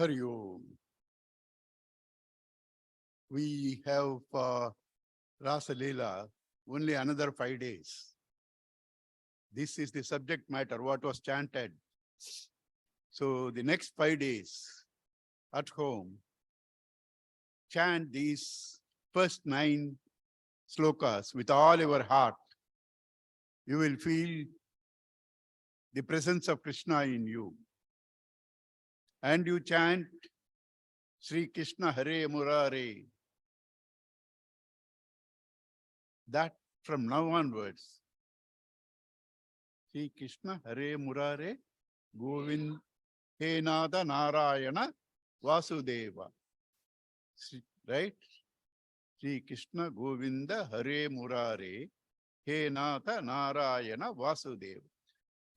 Hari Om. We have Rasa Leela only another 5 days. This is the subject matter, what was chanted. So the next 5 days at home, chant these first 9 slokas with all your heart. You will feel the presence of Krishna in you. And you chant Shri Krishna Hare Murare. That from now onwards, Shri Krishna Hare Murare Govind He Nada Narayana Vasudeva. Right? Shri Krishna Govinda Hare Murare He Nata Narayana Vasudeva.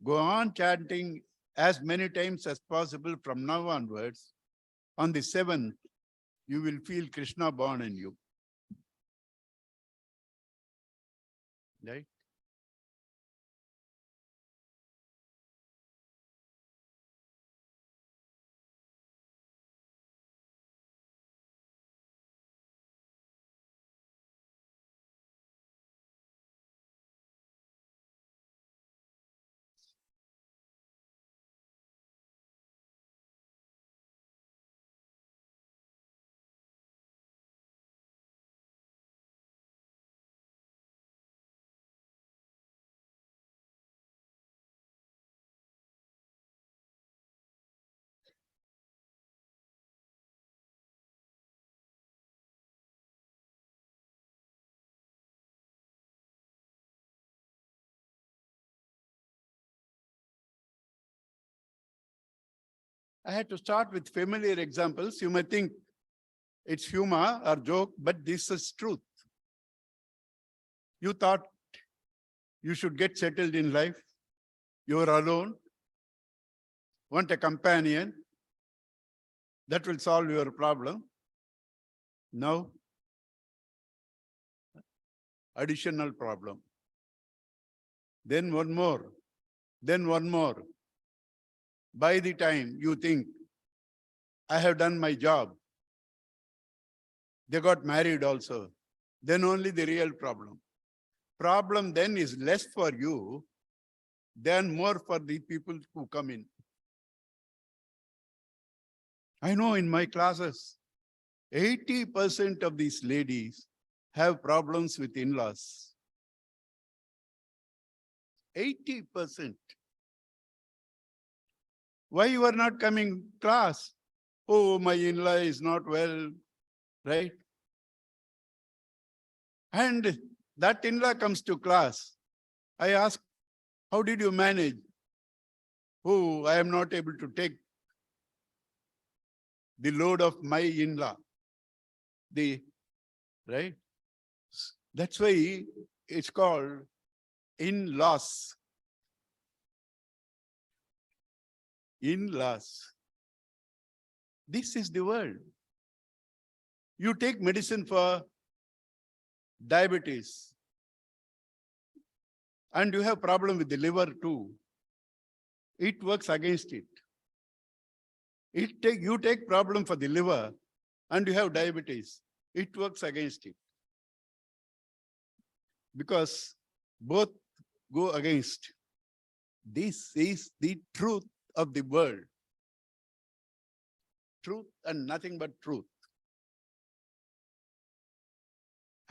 Go on chanting as many times as possible from now onwards. On the 7th, you will feel Krishna born in you. Right? I had to start with familiar examples. You may think it's humor or joke, but this is truth. You thought you should get settled in life. You are alone. Want a companion that will solve your problem. Now, additional problem. Then one more. Then one more. By the time you think, I have done my job, they got married also. Then only the real problem. Problem then is less for you than more for the people who come in. I know in my classes, 80% of these ladies have problems with in-laws. 80%. Why you are not coming class? Oh, my in-law is not well, right? And that in-law comes to class. I ask, how did you manage? Oh, I am not able to take the load of my in-law. Right? That's why it's called in-laws. In-laws. This is the world. You take medicine for diabetes and you have problem with the liver too. It works against it. You take problem for the liver and you have diabetes. It works against it. Because both go against. This is the truth of the world. Truth and nothing but truth.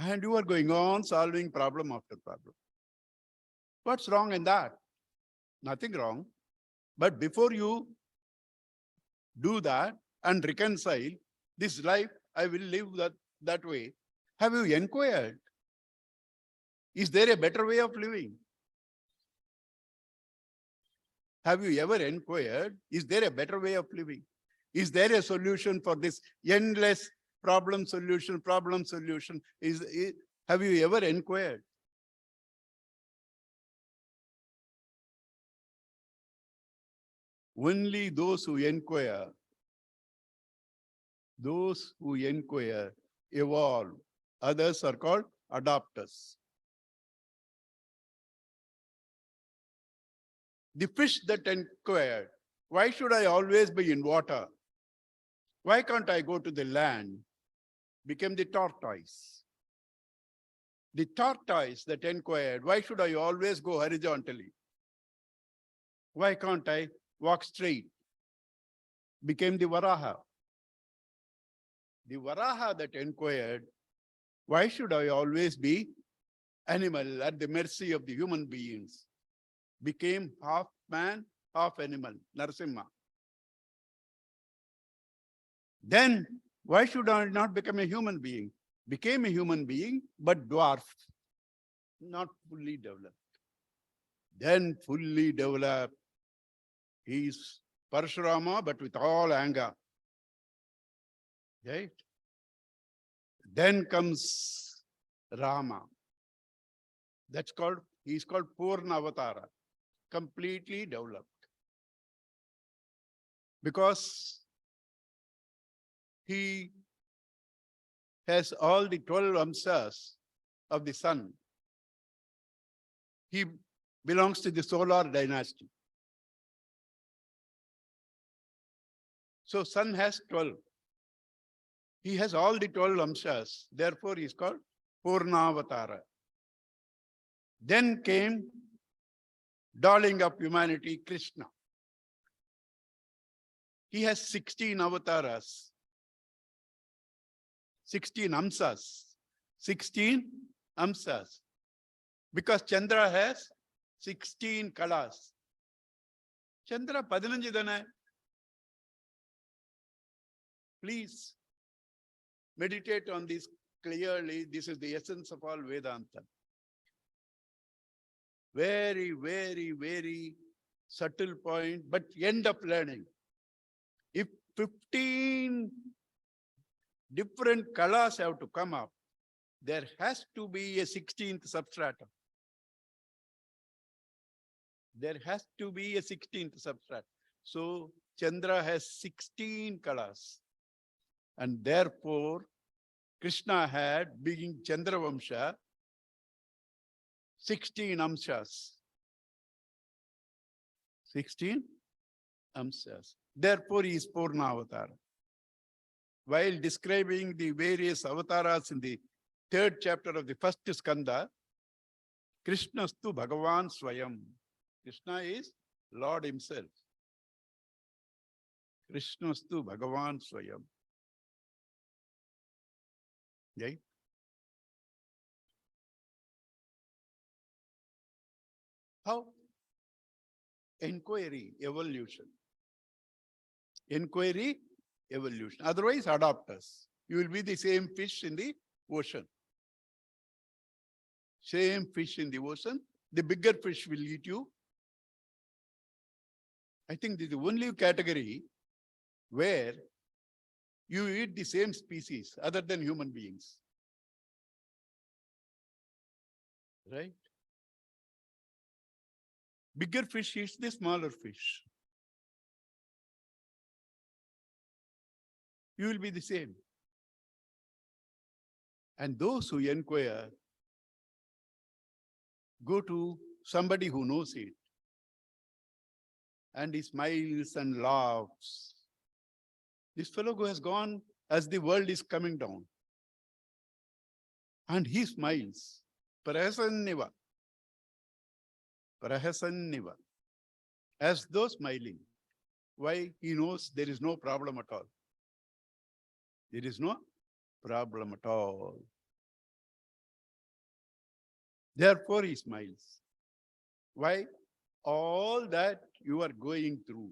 And you are going on solving problem after problem. What's wrong in that? Nothing wrong. But before you do that and reconcile this life, I will live that way. Have you inquired? Is there a better way of living? Have you ever inquired? Is there a better way of living? Is there a solution for this endless problem solution? Have you ever inquired? Only those who inquire evolve. Others are called adopters. The fish that inquired, why should I always be in water? Why can't I go to the land? Became the tortoise. The tortoise that inquired, why should I always go horizontally? Why can't I walk straight? Became the Varaha. The Varaha that inquired, why should I always be animal at the mercy of the human beings? Became half man, half animal, Narasimha. Then why should I not become a human being? Became a human being, but dwarfed, not fully developed. Then fully developed, he is Parashurama, but with all anger. Right? Then comes Rama. He's called Purna Avatara, completely developed. Because he has all the 12 amsas of the sun. He belongs to the solar dynasty. So sun has 12. He has all the 12 amsas. Therefore, he is called Purnavatara. Then came darling of humanity, Krishna. He has 16 avatars, 16 amsas, 16 amsas. Because Chandra has 16 kalas. Chandra 15 dana. Please meditate on this clearly. This is the essence of all Vedanta. Very, very, very subtle point, but end up learning. If 15 different kalas have to come up, there has to be a 16th substratum. There has to be a 16th substratum. So Chandra has 16 kalas. And therefore, Krishna had, being Chandra Vamsha, 16 amshas. 16 amshas. Therefore, he is Purna Avatara. While describing the various avatars in the 3rd chapter of the 1st skanda, Krishnastu Bhagavan Swayam. Krishna is Lord himself. Krishnastu Bhagavan Swayam. Right? How? Inquiry, evolution. Inquiry, evolution. Otherwise, adopt us. You will be the same fish in the ocean. Same fish in the ocean. The bigger fish will eat you. I think this is the only category where you eat the same species other than human beings. Right? Bigger fish eats the smaller fish. You will be the same. And those who inquire go to somebody who knows it. And he smiles and laughs. This fellow who has gone as the world is coming down. And he smiles. Prahasanniva. Prahasanniva. As though smiling. Why? He knows there is no problem at all. There is no problem at all. Therefore, he smiles. Why? All that you are going through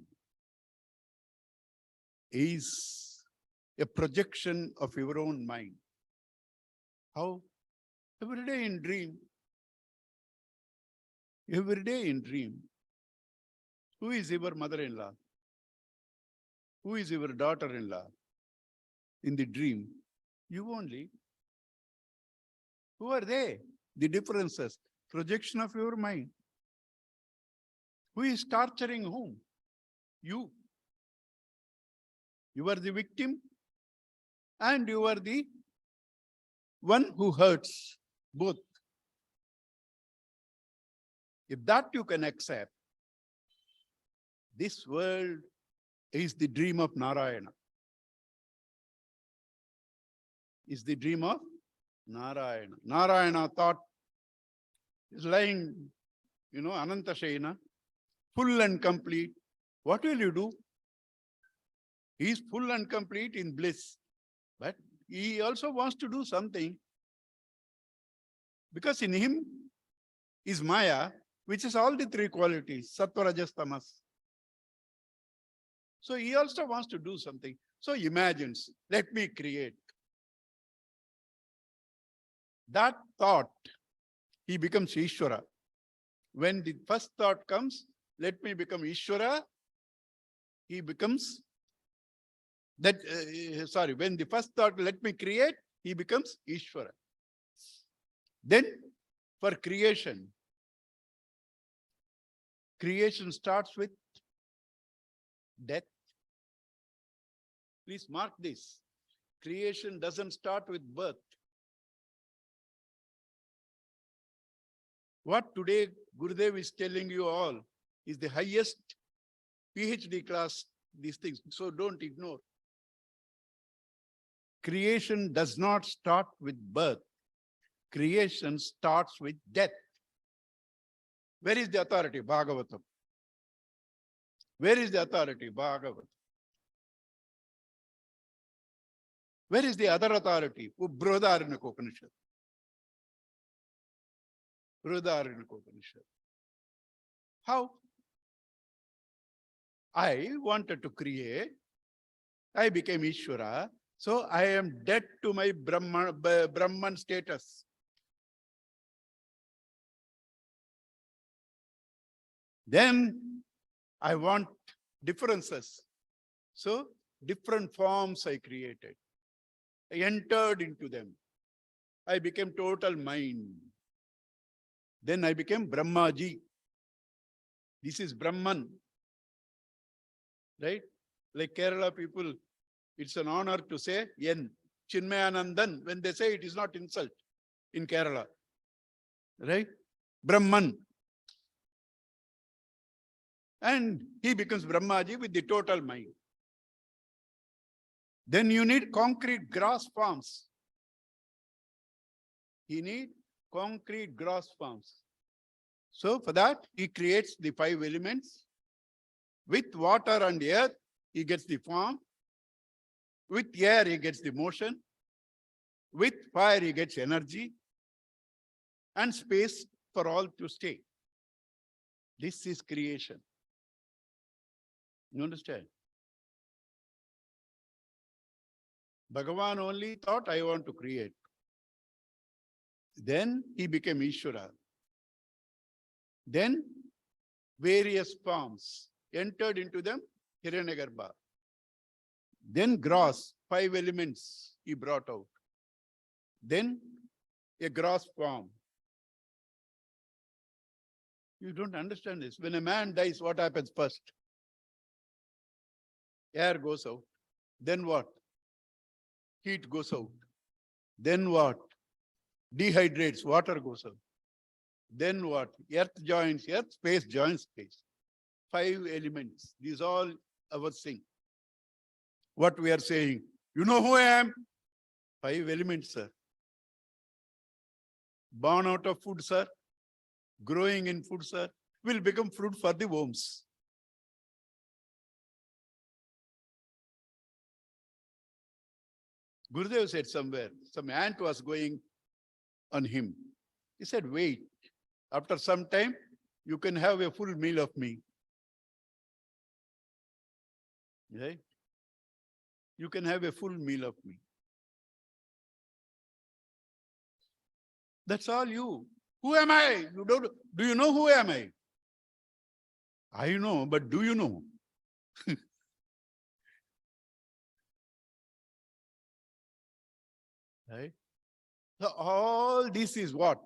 is a projection of your own mind. How? Every day in dream. Every day in dream. Who is your mother-in-law? Who is your daughter-in-law? In the dream, you only. Who are they? The differences, projection of your mind. Who is torturing whom? You. You are the victim and you are the one who hurts, both. If that you can accept, this world is the dream of Narayana. is the dream of Narayana. Narayana thought is lying, Ananta Shayana, full and complete. What will you do? He is full and complete in bliss. But he also wants to do something. Because in him is Maya, which is all the three qualities, Sattva, Rajas, Tamas. So he also wants to do something. So imagines, let me create. That thought, he becomes Ishvara. When the first thought comes, let me become Ishvara, he becomes that, when the first thought, let me create, he becomes Ishvara. Then for creation starts with death. Please mark this. Creation doesn't start with birth. What today Gurudev is telling you all is the highest PhD class, these things. So don't ignore. Creation does not start with birth. Creation starts with death. Where is the authority? Bhagavatam. Where is the authority? Bhagavatam. Where is the other authority? Brihadaranyaka Upanishad. Brihadaranyaka Upanishad. How? I wanted to create. I became Ishvara. So I am dead to my Brahman status. Then I want differences. So different forms I created. I entered into them. I became total mind. Then I became Brahmaji. This is Brahman. Right? Like Kerala people, it's an honor to say Yen, Chinmayanandan. When they say it is not insult in Kerala. Right? Brahman. And he becomes Brahmaji with the total mind. Then you need concrete gross forms. He needs concrete gross forms. So for that, he creates the 5 elements. With water and earth, he gets the form. With air, he gets the motion. With fire, he gets energy. And space for all to stay. This is creation. You understand? Bhagavan only thought, I want to create. Then he became Ishvara. Then various forms entered into them, Hiranyagarbha. Then gross, 5 elements he brought out. Then a gross form. You don't understand this. When a man dies, what happens first? Air goes out. Then what? Heat goes out. Then what? Dehydrates, water goes out. Then what? Earth joins earth, space joins space. 5 elements. These all our thing. What we are saying. You know who I am? 5 elements, sir. Born out of food, sir. Growing in food, sir. Will become fruit for the worms. Gurudev said somewhere, some ant was going on him. He said, wait, after some time, you can have a full meal of me. Right? You can have a full meal of me. That's all you. Who am I? Do you know who am I? I know, but do you know? Right? So all this is what?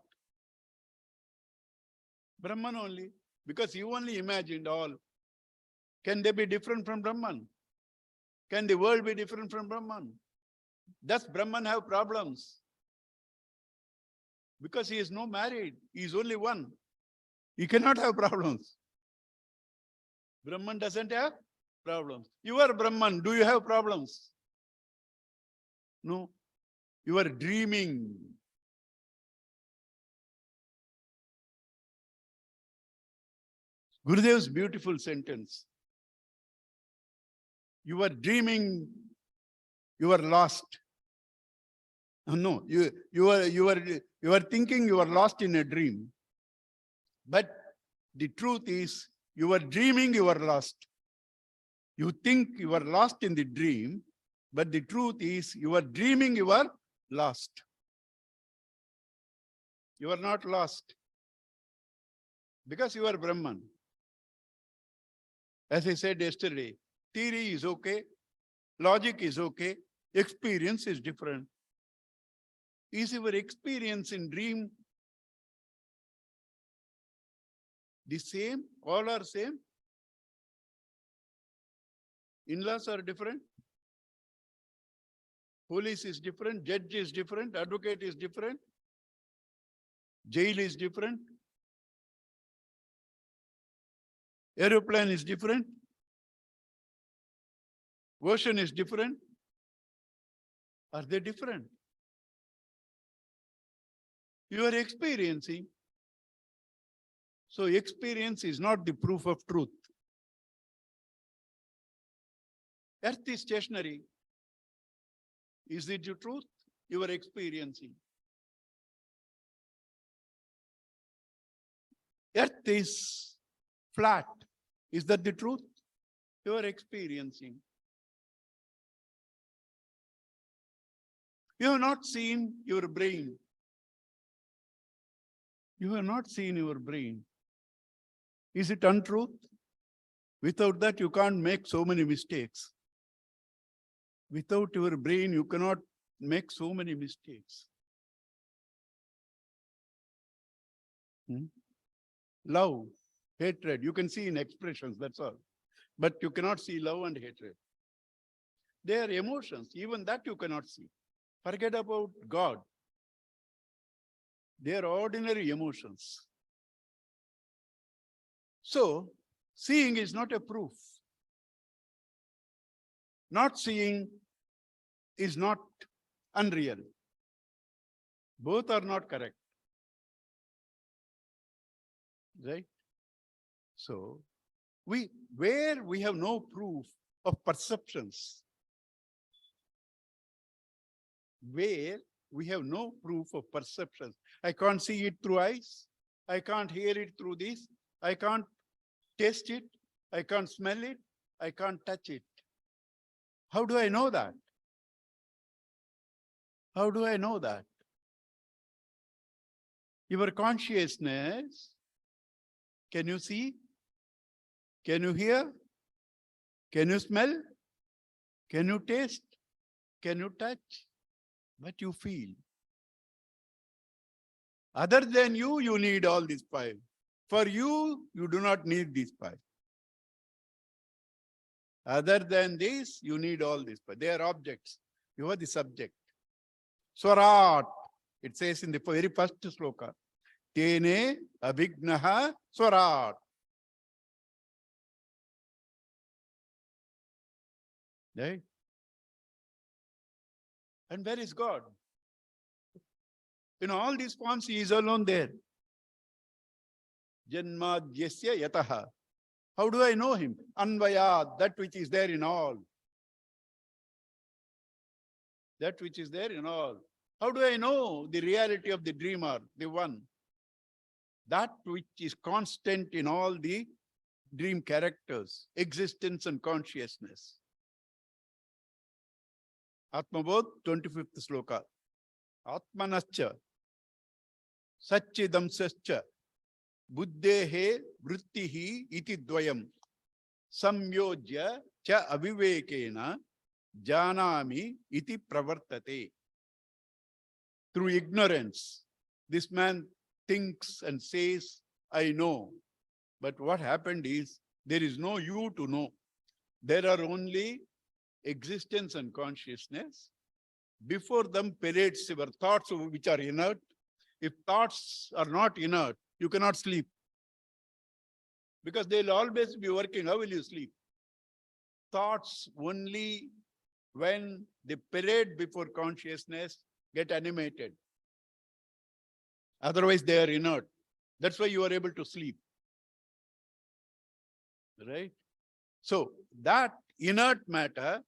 Brahman only. Because you only imagined all. Can they be different from Brahman? Can the world be different from Brahman? Does Brahman have problems? Because he is no married. He is only one. He cannot have problems. Brahman doesn't have problems. You are Brahman. Do you have problems? No. You are dreaming. Gurudev's beautiful sentence. You are dreaming, you are lost. No, you are thinking you are lost in a dream. But the truth is, you are dreaming, you are lost. You think you are lost in the dream, but the truth is, you are dreaming, you are lost. You are not lost because you are Brahman. As I said yesterday, theory is okay, logic is okay, experience is different. Is your experience in dream the same? All are same? In-laws are different? Police is different, judge is different, advocate is different, jail is different, aeroplane is different, ocean is different. Are they different? You are experiencing. So experience is not the proof of truth. Earth is stationary. Is it the truth? You are experiencing. Earth is flat. Is that the truth? You are experiencing. You have not seen your brain. You have not seen your brain. Is it untruth? Without that, you can't make so many mistakes. Without your brain, you cannot make so many mistakes. Love, hatred, you can see in expressions, that's all. But you cannot see love and hatred. They are emotions, even that you cannot see. Forget about God. They are ordinary emotions. So, seeing is not a proof. Not seeing is not unreal. Both are not correct. Right? So, where we have no proof of perceptions, where we have no proof of perceptions. I can't see it through eyes. I can't hear it through this. I can't taste it. I can't smell it. I can't touch it. How do I know that? How do I know that? Your consciousness, can you see? Can you hear? Can you smell? Can you taste? Can you touch? But you feel. Other than you, you need all these five. For you, you do not need these five. Other than this, you need all these five. They are objects. You are the subject. Swarat. It says in the very first sloka. Tene abhignaha swarat. Right? And where is God? In all these forms, he is alone there. Janmadyasya yataha. How do I know him? Anvayat, that which is there in all. That which is there in all. How do I know the reality of the dreamer, the one? That which is constant in all the dream characters, existence and consciousness. Atmabodh, 25th sloka. Atmanascha, Satchidamsascha, Buddhehe Vrittihi iti dvayam, Samyojya cha avivekena, Janami iti pravartate. Through ignorance, this man thinks and says, I know. But what happened is, there is no you to know. There are only existence and consciousness. Before them parades your thoughts which are inert. If thoughts are not inert, you cannot sleep. Because they'll always be working. How will you sleep? Thoughts only when they parade before consciousness, get animated. Otherwise, they are inert. That's why you are able to sleep. Right? So that inert matter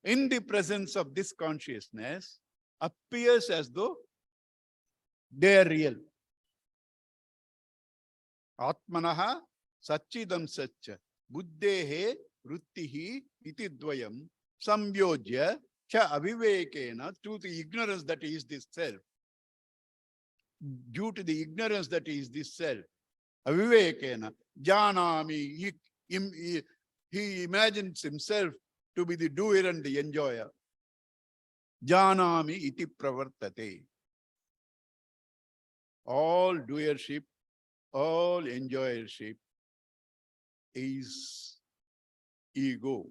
in the presence of this consciousness appears as though they are real. Atmanaha Satchidam Satcha Buddhehe Vrittihi iti dvayam samyojya cha avivekena, to the ignorance that is this self. Due to the ignorance that is this self, avivekena, janami, he imagines himself to be the doer and the enjoyer. Janami iti pravartate. All doership, all enjoyership is ego.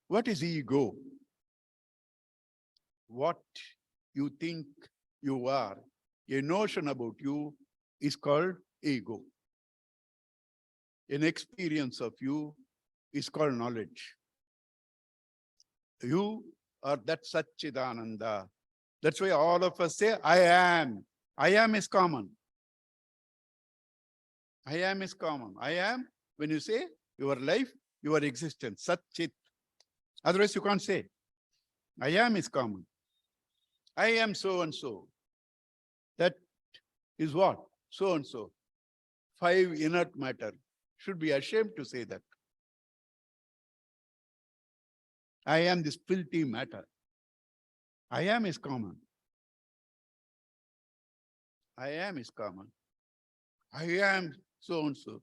What is ego? What you think you are, a notion about you, is called ego. An experience of you is called knowledge. You are that Satchidananda. That's why all of us say, I am. I am is common. I am is common. I am, when you say your life, your existence, Satchit. Otherwise, you can't say. I am is common. I am so and so. That is what? So and so. 5 inert matter. Should be ashamed to say that. I am this filthy matter. I am is common. I am is common. I am so and so.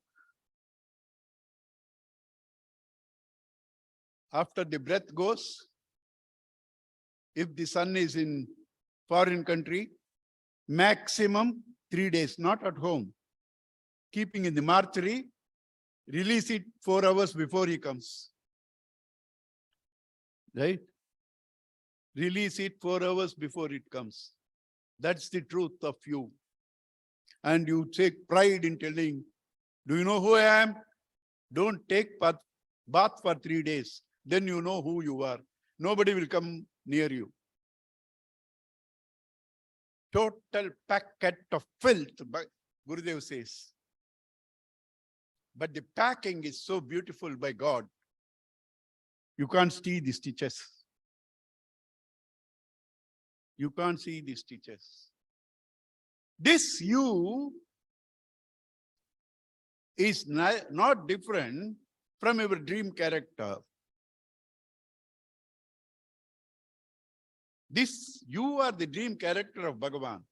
After the breath goes, if the sun is in foreign country, maximum 3 days, not at home. Keeping in the mortuary, release it 4 hours before he comes. Right? Release it 4 hours before it comes. That's the truth of you. And you take pride in telling, do you know who I am? Don't take bath for 3 days. Then you know who you are. Nobody will come near you. Total packet of filth, Gurudev says. But the packing is so beautiful by God. You can't see the stitches. You can't see the stitches. This you is not different from your dream character. This, you are the dream character of Bhagavan.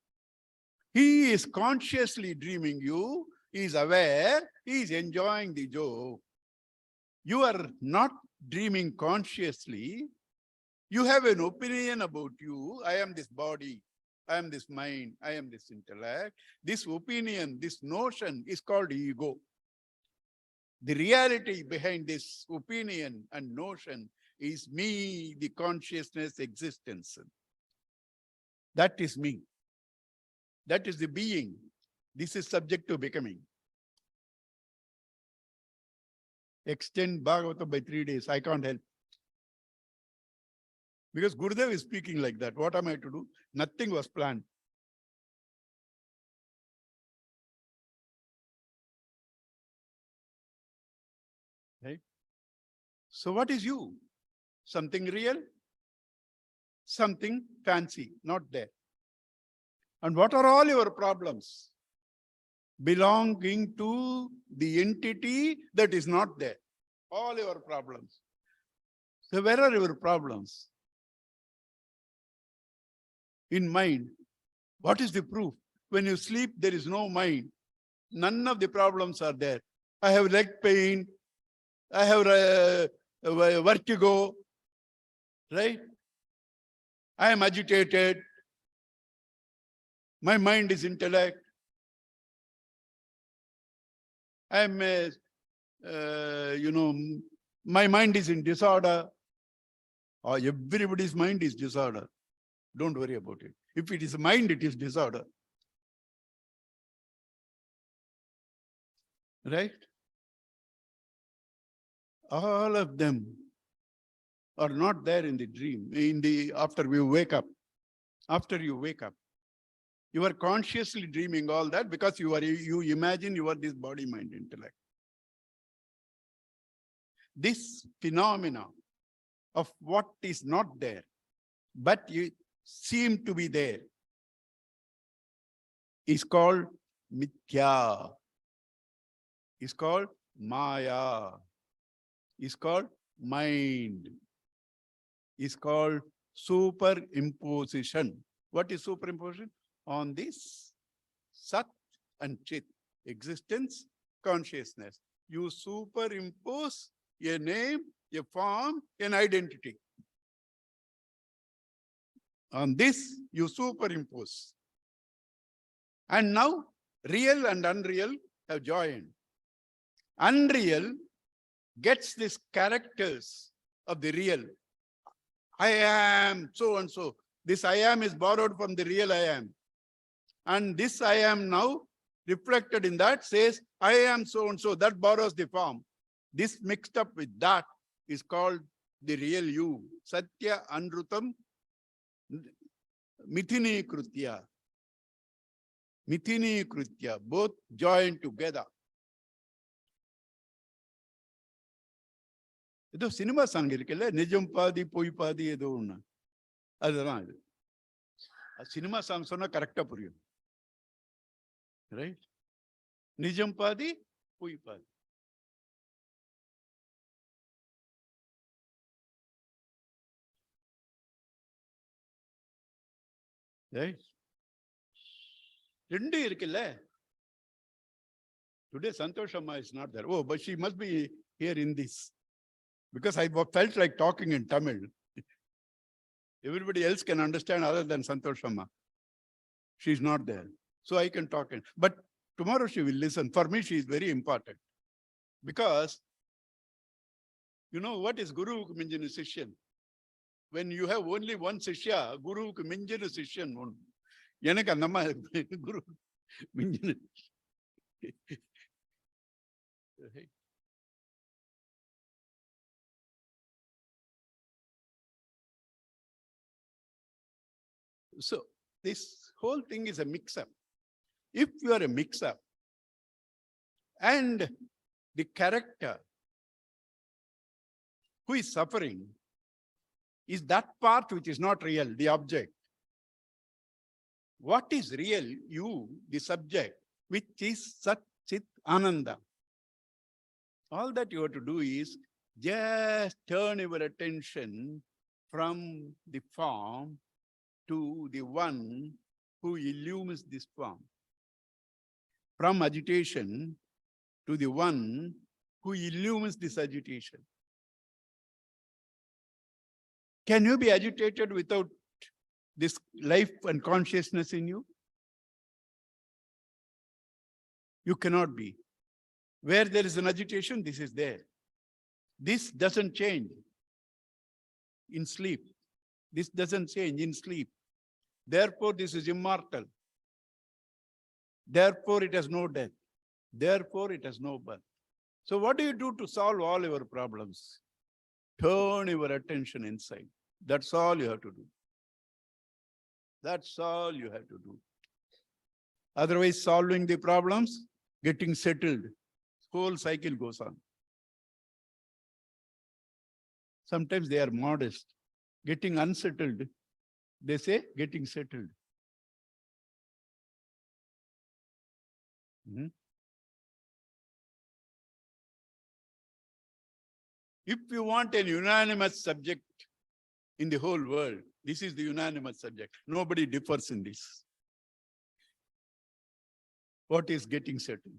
He is consciously dreaming you, he is aware, he is enjoying the joke. You are not dreaming consciously. You have an opinion about you. I am this body, I am this mind, I am this intellect. This opinion, this notion is called ego. The reality behind this opinion and notion is me, the consciousness existence. That is me. That is the being. This is subject to becoming. Extend Bhagavatam by 3 days. I can't help. Because Gurudev is speaking like that. What am I to do? Nothing was planned. Right? So what is you? Something real? Something fancy, not there. And what are all your problems? Belonging to the entity that is not there. All your problems. So where are your problems? In mind. What is the proof? When you sleep, there is no mind. None of the problems are there. I have leg pain. I have vertigo. Right? I am agitated. My mind is intellect. I am, my mind is in disorder. Or everybody's mind is disorder. Don't worry about it. If it is mind, it is disorder. Right? All of them are not there in the dream, after we wake up. after you wake up. You are consciously dreaming all that because you imagine you are this body, mind, intellect. This phenomena of what is not there, but you seem to be there, is called mithya, is called maya, is called mind, is called superimposition. What is superimposition? On this Sat and Chit, existence, consciousness. You superimpose a name, a form, an identity. On this, you superimpose. And now, real and unreal have joined. Unreal gets these characters of the real. I am so and so. This I am is borrowed from the real I am. And this I am now reflected in that says, I am so and so. That borrows the form. This mixed up with that is called the real you. Satya Anrutam Mithini Krutya. Mithini Krutya. Both joined together. This cinema song irukilla nijam paadi poi paadi edo unna adhaan idu cinema song sonna correct ah puriyum, right? Nijam paadi poi paadi, right? Rendu irukilla. Today Santosh Amma is not there. Oh, but she must be here in this, because I felt like talking in Tamil. Everybody else can understand other than Santosh Amma. She's not there. So I can talk. But tomorrow she will listen. For me, she is very important. Because, you know, what is Guru Minjana Sishyan? When you have only one Sishya, Guru Minjana Sishyan. Yanaka Nama Guru Minjana. So this whole thing is a mix-up. If you are a mix-up and the character who is suffering is that part which is not real, the object. What is real? You, the subject, which is Sat Chit Ananda. All that you have to do is just turn your attention from the form to the one who illumines this form. From agitation to the one who illumines this agitation. Can you be agitated without this life and consciousness in you? You cannot be. Where there is an agitation, this is there. This doesn't change in sleep. This doesn't change in sleep. Therefore, this is immortal. Therefore, it has no death. Therefore, it has no birth. So what do you do to solve all your problems? Turn your attention inside. That's all you have to do. That's all you have to do. Otherwise, solving the problems, getting settled, whole cycle goes on. Sometimes they are modest. Getting unsettled, they say getting settled. If you want an unanimous subject in the whole world, this is the unanimous subject. Nobody differs in this. What is getting settled?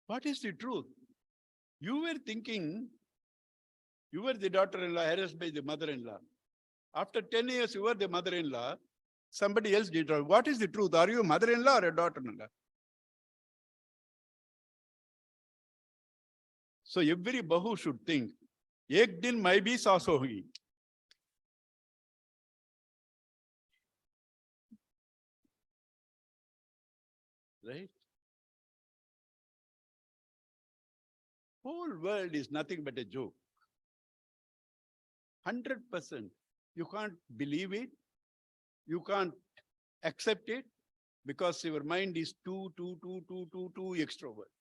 What is the truth? You were thinking you were the daughter-in-law harassed by the mother-in-law. After 10 years, you were the mother-in-law. Somebody else did. What is the truth? Are you a mother-in-law or a daughter-in-law? So every Bahu should think, Ek din mai bhi saas hogi. Right? Whole world is nothing but a joke. 100%. You can't believe it. You can't accept it because your mind is too extrovert.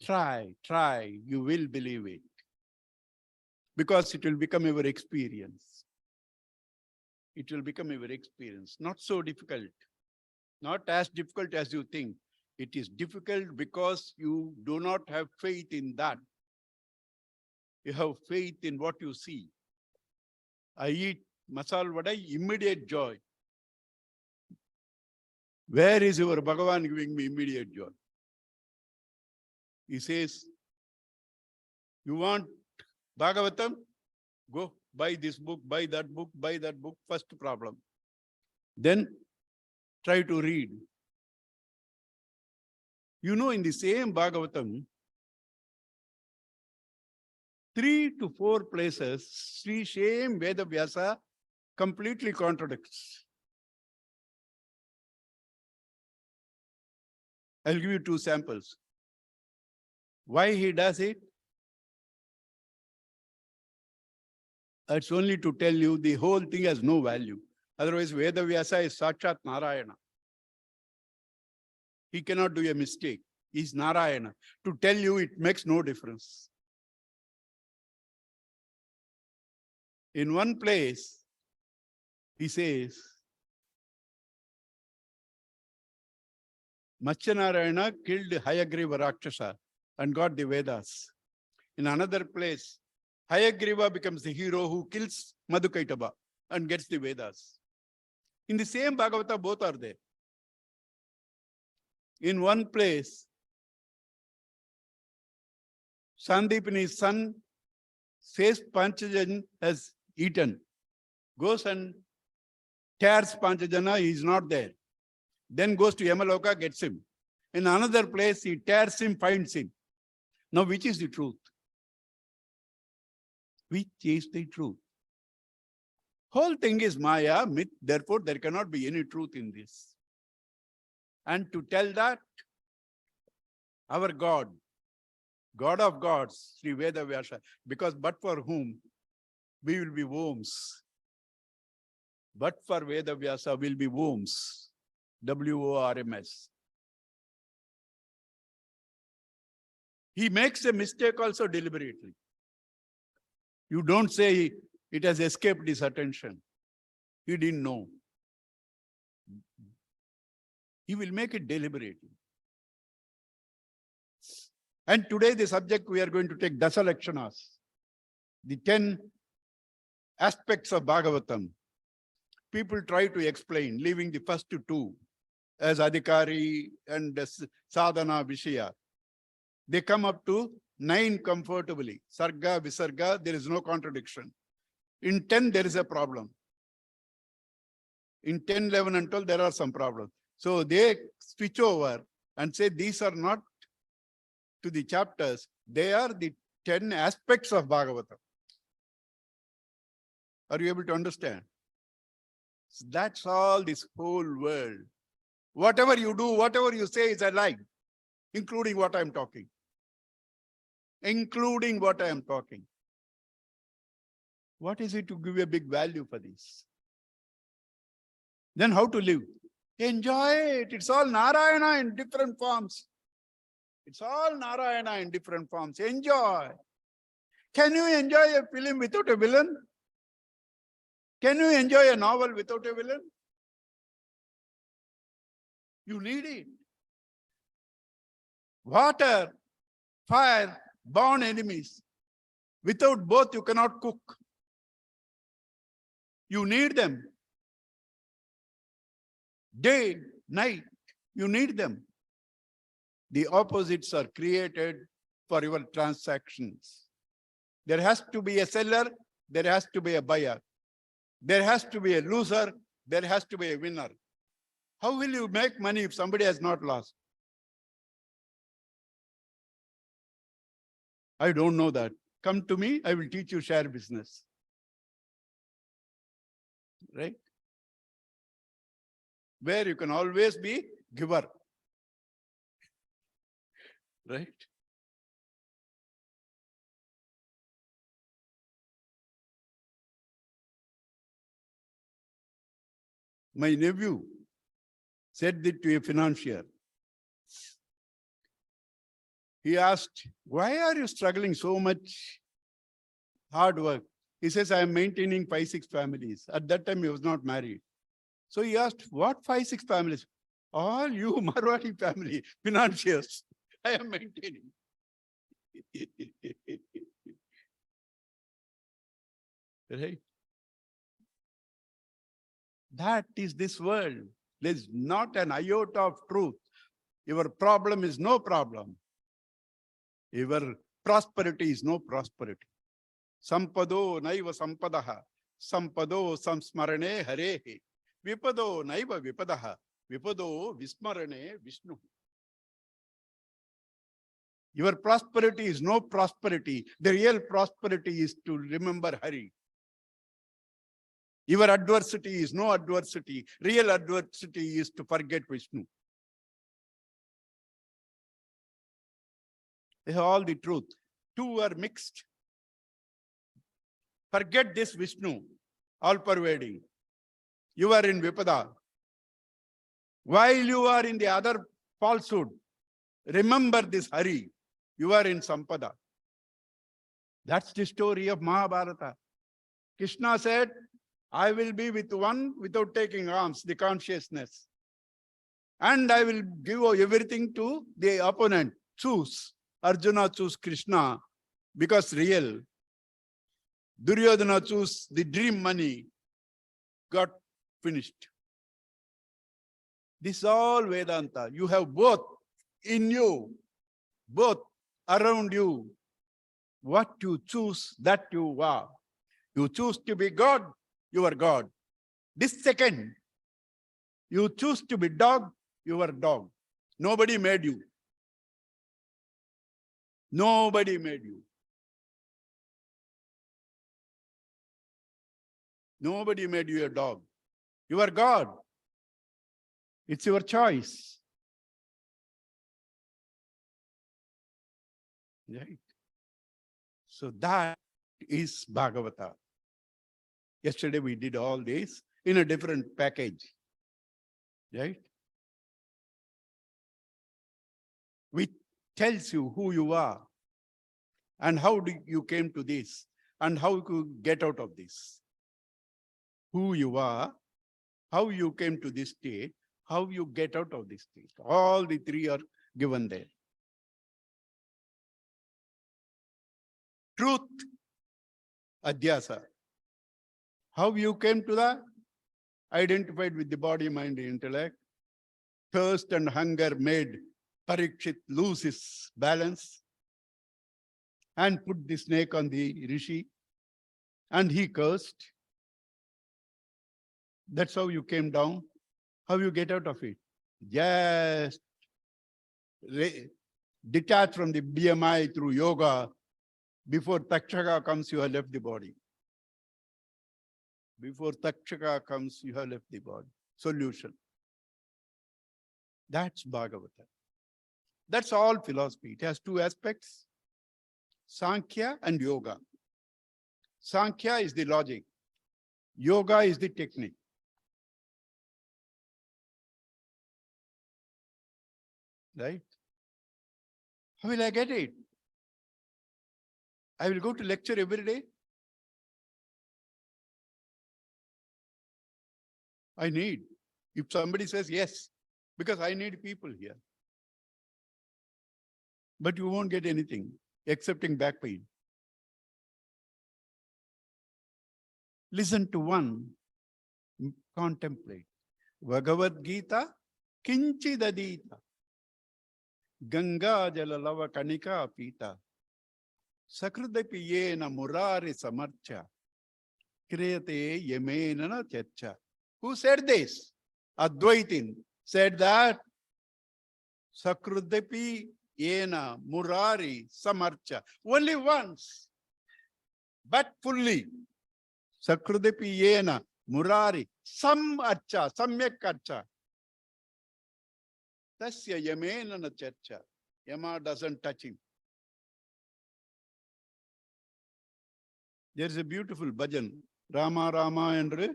Try. You will believe it. Because it will become your experience. It will become your experience. Not so difficult. Not as difficult as you think. It is difficult because you do not have faith in that. You have faith in what you see. I eat masala vada, immediate joy. Where is your Bhagavan giving me immediate joy? He says, you want Bhagavatam? Go buy this book, buy that book, first problem. Then try to read. You know, in the same Bhagavatam, 3 to 4 places, Shri same Veda Vyasa completely contradicts. I'll give you 2 samples. Why he does it? It's only to tell you the whole thing has no value. Otherwise, Veda Vyasa is Sakshat Narayana. He cannot do a mistake. He's Narayana. To tell you, it makes no difference. In one place, he says, Matsyanarayana killed Hayagriva Rakshasa and got the Vedas. In another place, Hayagriva becomes the hero who kills Madhukaitaba and gets the Vedas. In the same Bhagavata, both are there. In one place, Sandipini's son says Panchajan has eaten, goes and tears Panchajana, he is not there. Then goes to Yamaloka, gets him. In another place, he tears him, finds him. Now, which is the truth? Which is the truth? Whole thing is Maya, myth, therefore there cannot be any truth in this. And to tell that, our God, God of gods, Sri Veda Vyasa, because but for whom we will be worms. But for Veda Vyasa will be worms. W-O-R-M-S. He makes a mistake also deliberately. You don't say it has escaped his attention. He didn't know. He will make it deliberately. And today the subject we are going to take Dasa Lakshanas, the 10 aspects of Bhagavatam. People try to explain, leaving the first 2 as Adhikari and Sadhana Vishaya. They come up to 9 comfortably. Sarga, Visarga, there is no contradiction. In 10, there is a problem. In 10, 11 and 12, there are some problems. So they switch over and say these are not to the chapters. They are the 10 aspects of Bhagavatam. Are you able to understand? So that's all this whole world. Whatever you do, whatever you say is a lie, including what I'm talking. Including what I am talking. What is it to give a big value for this? Then how to live? Enjoy it. It's all Narayana in different forms. It's all Narayana in different forms. Enjoy. Can you enjoy a film without a villain? Can you enjoy a novel without a villain? You need it. Water, fire, born enemies. Without both, you cannot cook. You need them. Day, night, you need them. The opposites are created for your transactions. There has to be a seller, there has to be a buyer. There has to be a loser, there has to be a winner. How will you make money if somebody has not lost? I don't know that. Come to me, I will teach you share business. Right? Where you can always be giver. Right? My nephew said it to a financier. He asked, why are you struggling so much hard work? He says, I am maintaining 5-6 families. At that time, he was not married. So he asked, what 5-6 families? All you Marwadi family, financiers, I am maintaining. Right? That is this world. There's not an iota of truth. Your problem is no problem. Your prosperity is no prosperity. Sampado naiva sampadaha. Sampado samsmarane harehe. Vipado naiva vipadaha. Vipado vismarane Vishnu. Your prosperity is no prosperity. The real prosperity is to remember Hari. Your adversity is no adversity. Real adversity is to forget Vishnu. They have all the truth. Two are mixed. Forget this Vishnu, all-pervading. You are in Vipada. While you are in the other falsehood, remember this Hari. You are in Sampada. That's the story of Mahabharata. Krishna said, I will be with one without taking arms, the consciousness. And I will give everything to the opponent. Choose. Arjuna choose Krishna because real. Duryodhana choose the dream money. Got finished. This is all Vedanta. You have both in you, both around you. What you choose, that you are. You choose to be God, you are God. This second, you choose to be dog, you are dog. Nobody made you. Nobody made you. Nobody made you a dog. You are God. It's your choice. Right? So that is Bhagavata. Yesterday we did all this in a different package. Right? Which tells you who you are and how you came to this and how you get out of this. Who you are, how you came to this state, how you get out of this state. All the three are given there. Truth, adhyasa. How you came to that? Identified with the body, mind, and intellect. Thirst and hunger made Parikshit lose his balance and put the snake on the rishi, and he cursed. That's how you came down. How you get out of it? Just detach from the BMI through yoga. Before Takshaka comes, you have left the body. Before Takshaka comes, you have left the body. Solution. That's Bhagavata. That's all philosophy. It has two aspects, Sankhya and Yoga. Sankhya is the logic. Yoga is the technique. Right? How will I get it? I will go to lecture every day. I need. If somebody says yes, because I need people here. But you won't get anything excepting back pain. Listen to one, contemplate. Bhagavad Gita, Kinchidadita. Ganga Jalalava Kanika Pita. Sakrudapi Yena Murari Samarcha. Kriyate Yemenana Checha. Who said this? Advaitin said that Sakrudapi Yena Murari Samarcha. Only once, but fully. Sakrudapi Yena Murari Samarcha, Samyak Archa. Tasya Yemenana Checha. Yama doesn't touch him. There's a beautiful bhajan. Rama Rama endru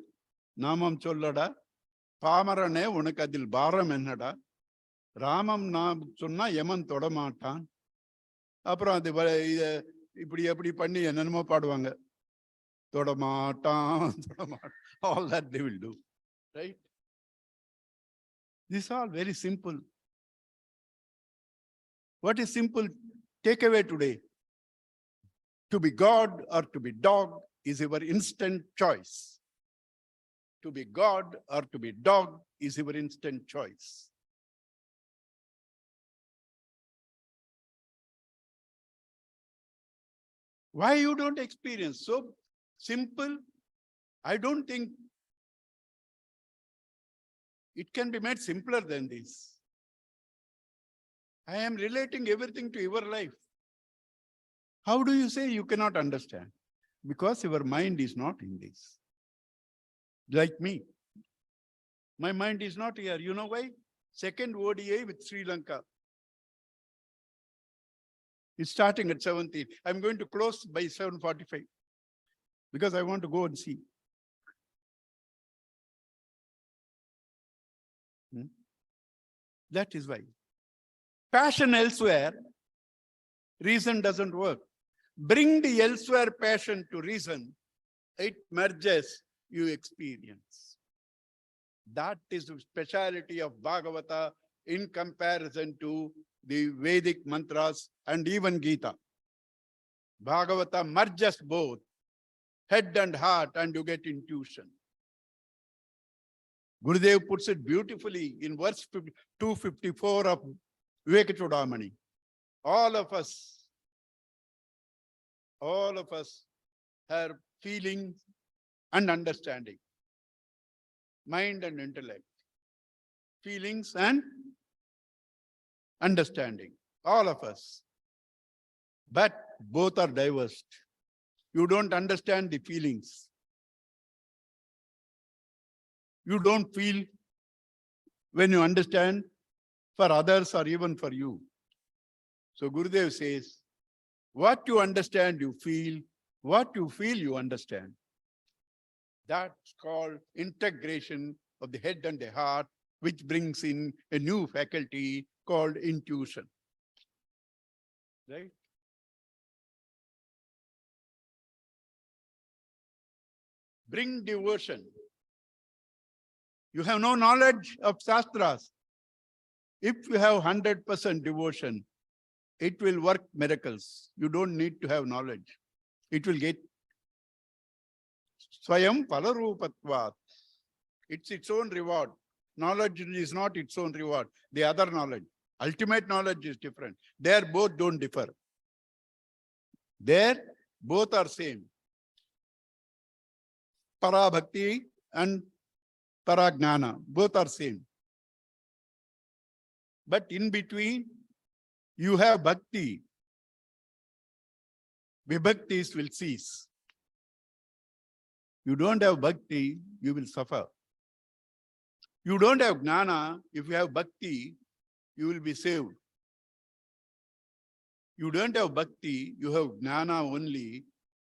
namam sollada. Pamarane unakadil baram ennada. Ramam nam sonna Yaman todamaatan. அப்புறம் அது இப்படி எப்படி பண்ணி என்னென்னமோ பாடுவாங்க. தொடமாட்டான் தொடமாட்டான். All that they will do. Right? This is all very simple. What is simple? Take away today. To be God or to be dog is your instant choice. To be God or to be dog is your instant choice. Why you don't experience? So simple. I don't think it can be made simpler than this. I am relating everything to your life. How do you say you cannot understand? Because your mind is not in this. Like me. My mind is not here. You know why? Second ODI with Sri Lanka. It's starting at 7:30. I'm going to close by 7:45 because I want to go and see. That is why. Passion elsewhere, reason doesn't work. Bring the elsewhere passion to reason, it merges, you experience. That is the speciality of Bhagavata in comparison to the Vedic mantras and even Gita. Bhagavata merges both, head and heart, and you get intuition. Gurudev puts it beautifully in verse 254 of Vivekachudamani. All of us have feelings and understanding, mind and intellect, feelings and understanding, all of us. But both are diverse. You don't understand the feelings. You don't feel when you understand for others or even for you. So Gurudev says, what you understand, you feel. What you feel, you understand. That's called integration of the head and the heart, which brings in a new faculty called intuition. Right? Bring devotion. You have no knowledge of Shastras. If you have 100% devotion, it will work miracles. You don't need to have knowledge. It will get Swayam Palarupatvat. It's its own reward. Knowledge is not its own reward. The other knowledge, ultimate knowledge is different. There both don't differ. There both are same. Parabhakti and Paragnana, both are same. But in between, you have bhakti. Vibhaktis will cease. You don't have bhakti, you will suffer. You don't have gnana, if you have bhakti, you will be saved. You don't have bhakti, you have gnana only,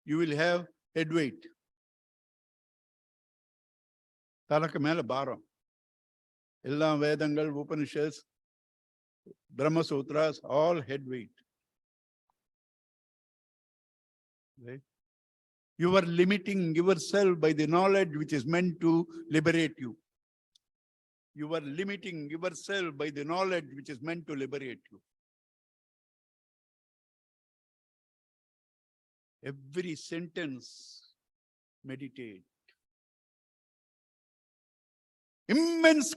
you will have head weight. Talaka mela baram. Ella Vedangal, Upanishads, Brahma Sutras, all head weight. Right? You are limiting yourself by the knowledge which is meant to liberate you. You are limiting yourself by the knowledge which is meant to liberate you. Every sentence, meditate. Immense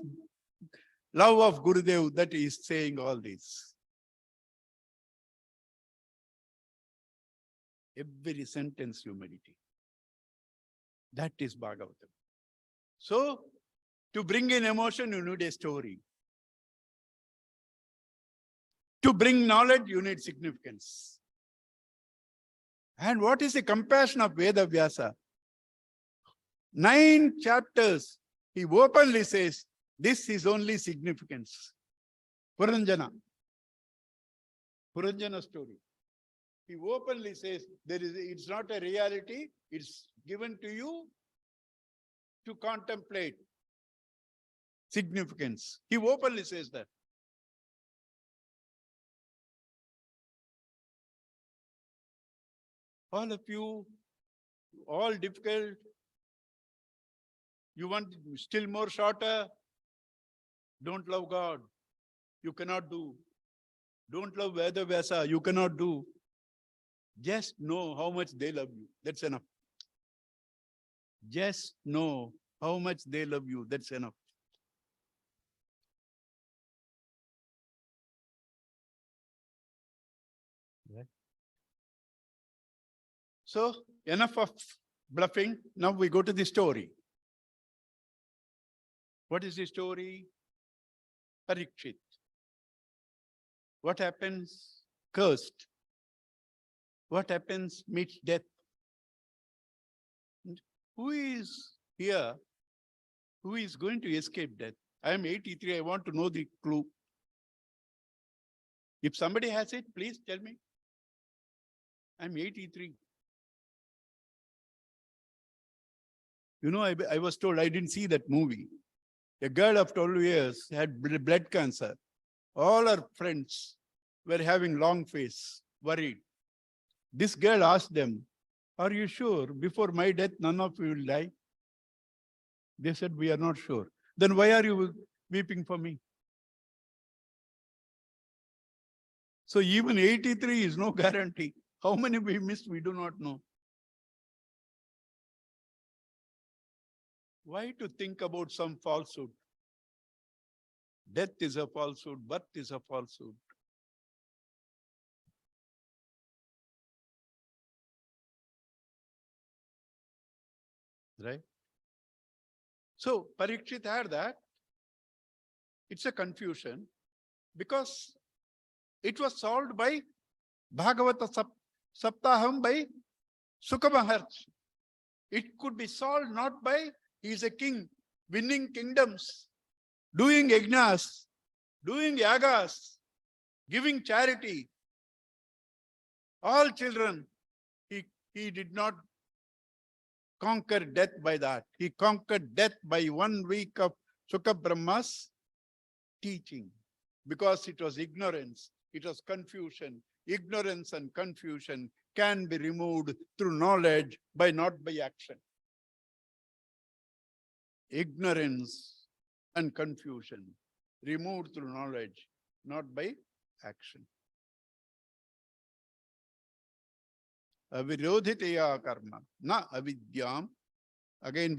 love of Gurudev that is saying all this. Every sentence you meditate. That is Bhagavatam. So, to bring in emotion, you need a story. To bring knowledge, you need significance. And what is the compassion of Veda Vyasa? 9 chapters, he openly says, this is only significance. Puranjana. Puranjana story. He openly says, it's not a reality, it's given to you to contemplate significance. He openly says that. All of you, all difficult, you want still more shorter, don't love God, you cannot do. Don't love Veda Vyasa, you cannot do. Just know how much they love you, that's enough. Just know how much they love you, that's enough. Right. So, enough of bluffing. Now we go to the story. What is the story? Parikshit. What happens? Cursed. What happens? Meets death. Who is here? Who is going to escape death? I am 83. I want to know the clue. If somebody has it, please tell me. I'm 83. You know, I was told, I didn't see that movie. A girl of 12 years had blood cancer. All her friends were having long face, worried. This girl asked them, are you sure before my death none of you will die? They said, we are not sure. Then why are you weeping for me? So even 83 is no guarantee. How many we missed, we do not know. Why to think about some falsehood? Death is a falsehood, birth is a falsehood. Right? So Parikshit had that. It's a confusion because it was solved by Bhagavata Saptaham by Sukha Maharshi. It could be solved not by he is a king, winning kingdoms, doing yajnas, doing yagas, giving charity. All children, he did not conquer death by that. He conquered death by 1 week of Sukha Brahma's teaching. Because it was ignorance, it was confusion. Ignorance and confusion can be removed through knowledge, not by action. Ignorance and confusion removed through knowledge, not by action. Avirodhiteya karma, na avidyam. Again,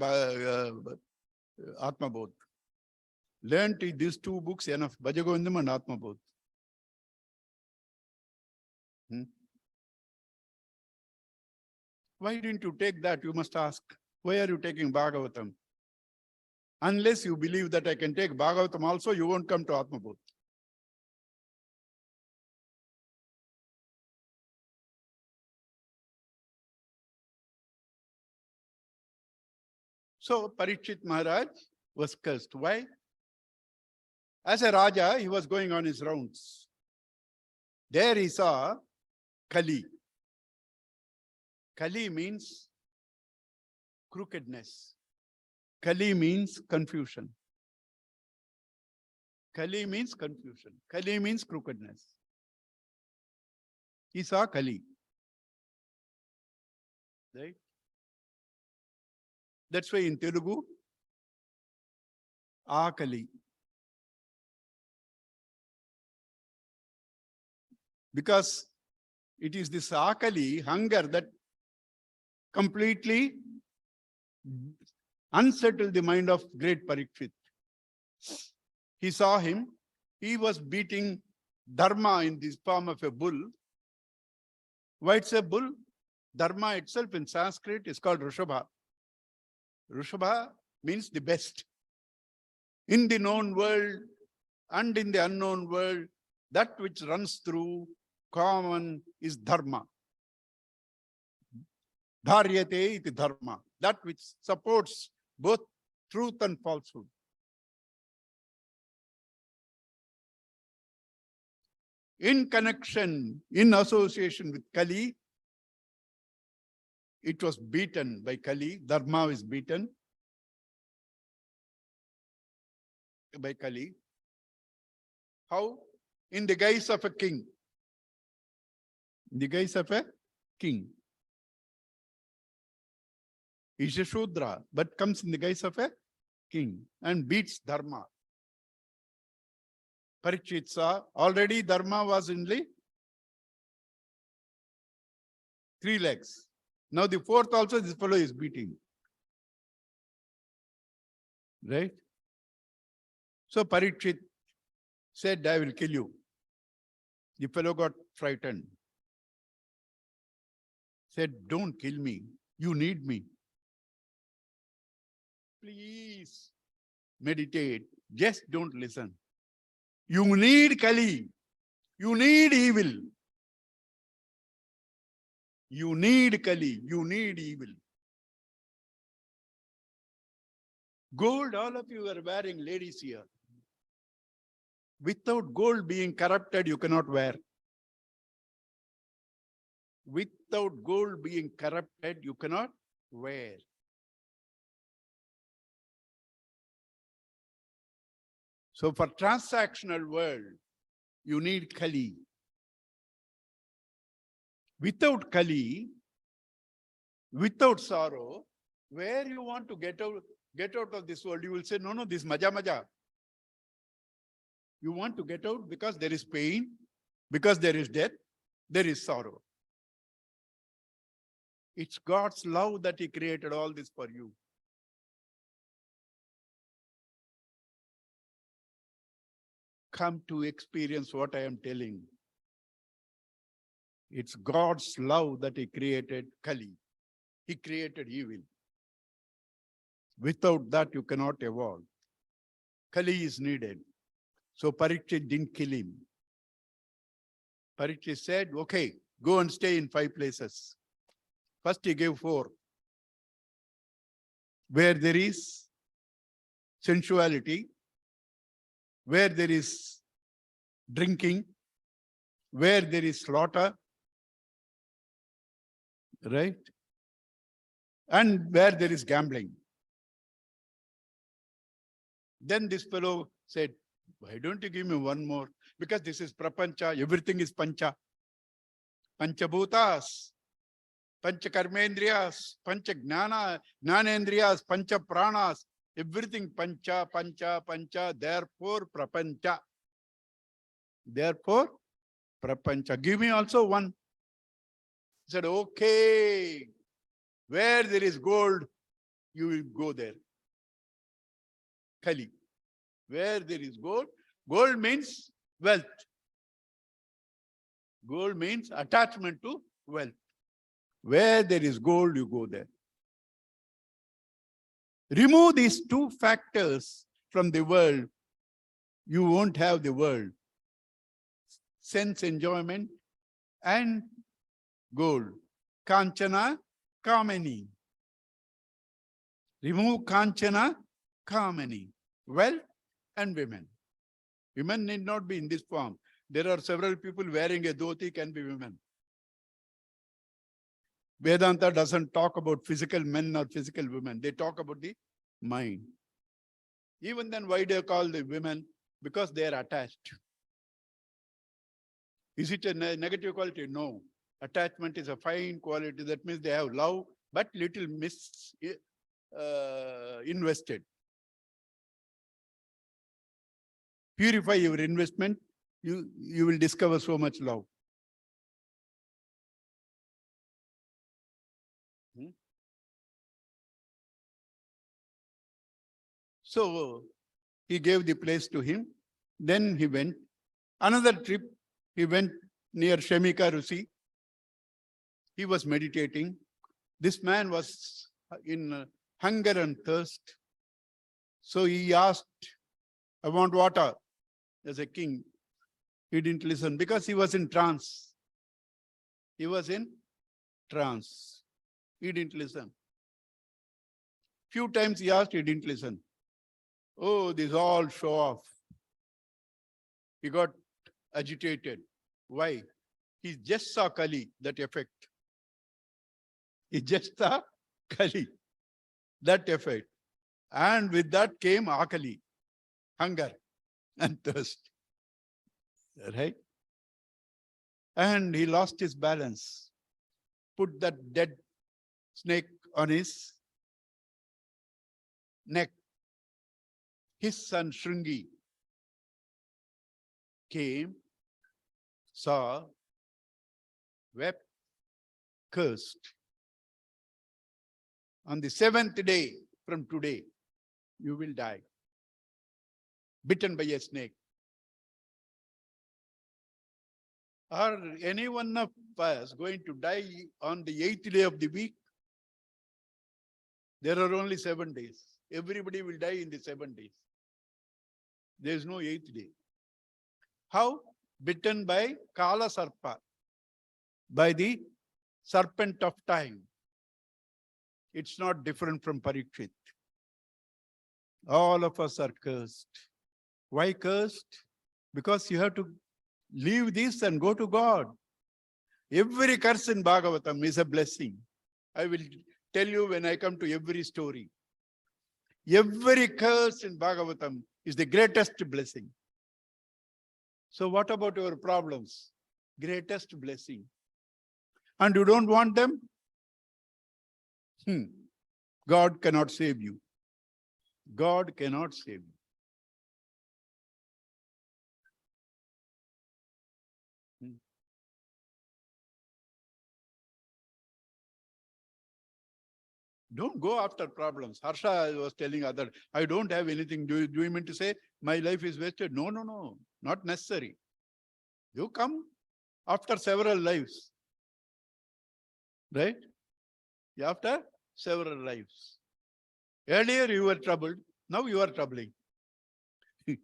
Atmabodh. Learned these two books enough, Bhajagovindam and Atmabodh. Why didn't you take that? You must ask. Why are you taking Bhagavatam? Unless you believe that I can take Bhagavatam also, you won't come to Atmabodh. So Parikshit Maharaj was cursed. Why? As a Raja, he was going on his rounds. There he saw Kali. Kali means crookedness. Kali means confusion. Kali means confusion. Kali means crookedness. He saw Kali. Right? That's why in Telugu, Akali. Because it is this Akali, hunger, that completely unsettled the mind of great Parikshit. He saw him. He was beating Dharma in the form of a bull. Why it's a bull? Dharma itself in Sanskrit is called Rishabha. Rishabha means the best. In the known world and in the unknown world, that which runs through common is Dharma. Dharyate iti Dharma. That which supports both truth and falsehood. in connection, in association with Kali, it was beaten by Kali. Dharma is beaten by Kali. How? In the guise of a king. In the guise of a king. He's a Shudra, but comes in the guise of a king and beats Dharma. Parikshit saw, already Dharma was in the 3 legs. Now the 4th also this fellow is beating. Right? So Parikshit said, I will kill you. The fellow got frightened. Said, don't kill me. You need me. Please meditate. Just don't listen. You need Kali. You need evil. You need Kali. You need evil. Gold, all of you are wearing, ladies here. Without gold being corrupted, you cannot wear. Without gold being corrupted, you cannot wear. So for transactional world, you need Kali. Without Kali, without sorrow, where you want to get out of this world, you will say, no, this maja maja. You want to get out because there is pain, because there is death, there is sorrow. It's God's love that He created all this for you. Come to experience what I am telling. It's God's love that He created Kali. He created evil. Without that, you cannot evolve. Kali is needed. So Parikshit didn't kill him. Parikshit said, okay, go and stay in 5 places. First he gave 4. Where there is sensuality, where there is drinking, where there is slaughter, right? And where there is gambling. Then this fellow said, why don't you give me one more? Because this is prapancha, everything is pancha. Panchabhutas, panchakarmendriyas, panchagnana, gnanendriyas, pancha pranas, everything pancha, pancha, pancha, therefore prapancha. Therefore prapancha. Give me also one. He said, okay, where there is gold, you will go there. Kali. Where there is gold, gold means wealth. Gold means attachment to wealth. Where there is gold, you go there. Remove these 2 factors from the world, you won't have the world. Sense enjoyment and gold. Kanchana, Kamani. Remove Kanchana, Kamani. Wealth and women. Women need not be in this form. There are several people wearing a dhoti can be women. Vedanta doesn't talk about physical men or physical women. They talk about the mind. Even then, why do you call the women? Because they are attached. Is it a negative quality? No. Attachment is a fine quality. That means they have love, but little invested. Purify your investment, you will discover so much love. So he gave the place to him. Then he went. Another trip, he went near Shemika Rusi. He was meditating. This man was in hunger and thirst. So he asked, I want water. As a king, he didn't listen because he was in trance. He was in trance. He didn't listen. Few times he asked, he didn't listen. Oh, this all show off. He got agitated. Why? He just saw Kali, that effect. He just saw Kali, that effect. And with that came Akali, hunger and thirst. Right? And he lost his balance. Put that dead snake on his neck. His son Shringi came, saw, wept, cursed. On the seventh day from today, you will die. Bitten by a snake. Are any one of us going to die on the 8th day of the week? There are only 7 days. Everybody will die in the 7 days. There is no 8th day. How? Bitten by Kala Sarpa, by the serpent of time. It's not different from Parikshit. All of us are cursed. Why cursed? Because you have to leave this and go to God. Every curse in Bhagavatam is a blessing. I will tell you when I come to every story. Every curse in Bhagavatam is the greatest blessing. So what about your problems? Greatest blessing. And you don't want them? God cannot save you. God cannot save you. Don't go after problems. Harsha was telling others, I don't have anything. Do you mean to say my life is wasted? No, no, no. Not necessary. You come after several lives. Right? After several lives. Earlier you were troubled. Now you are troubling. Yeah?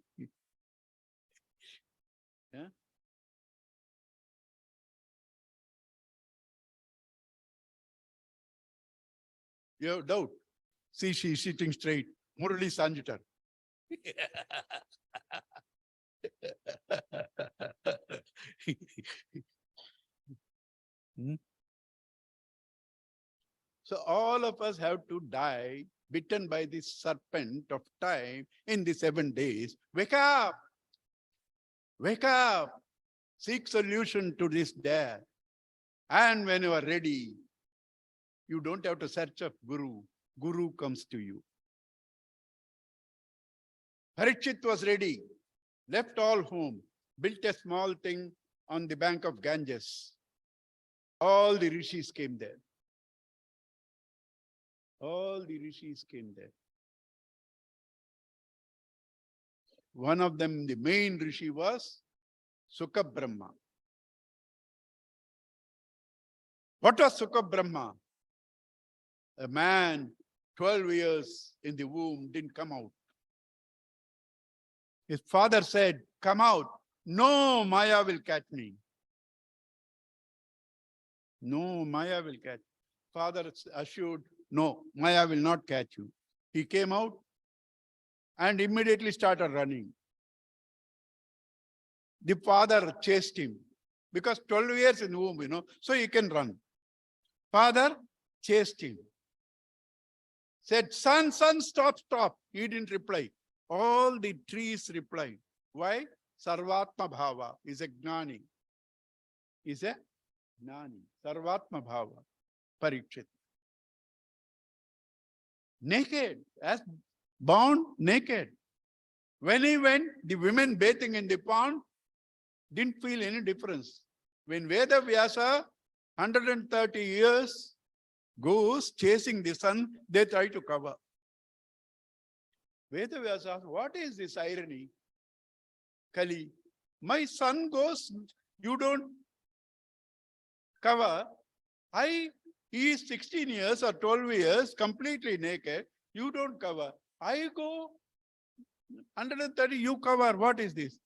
You have doubt. See, she's sitting straight. Murali Sanjitar. So all of us have to die, bitten by this serpent of time in the 7 days. Wake up! Wake up! Seek solution to this death. And when you are ready, you don't have to search of Guru. Guru comes to you. Parikshit was ready, left all home, built a small thing on the bank of Ganges. All the rishis came there. All the rishis came there. One of them, the main rishi, was Sukha Brahma. What was Sukha Brahma? A man, 12 years in the womb, didn't come out. His father said, come out. No, Maya will catch me. No, Maya will catch. Father assured, no, Maya will not catch you. He came out and immediately started running. The father chased him because 12 years in the womb, so he can run. Father chased him. Said, son, stop, stop. He didn't reply. All the trees replied. Why? Sarvatma Bhava is a Gnani. Is a Gnani. Sarvatma Bhava. Parikshit. Naked, as bound naked. When he went, the women bathing in the pond didn't feel any difference. When Veda Vyasa, 130 years, goes chasing the sun, they try to cover. Veda Vyasa asked, what is this irony? Kali, my son goes, you don't cover. He is 16 years or 12 years, completely naked. You don't cover. I go 130, you cover. What is this?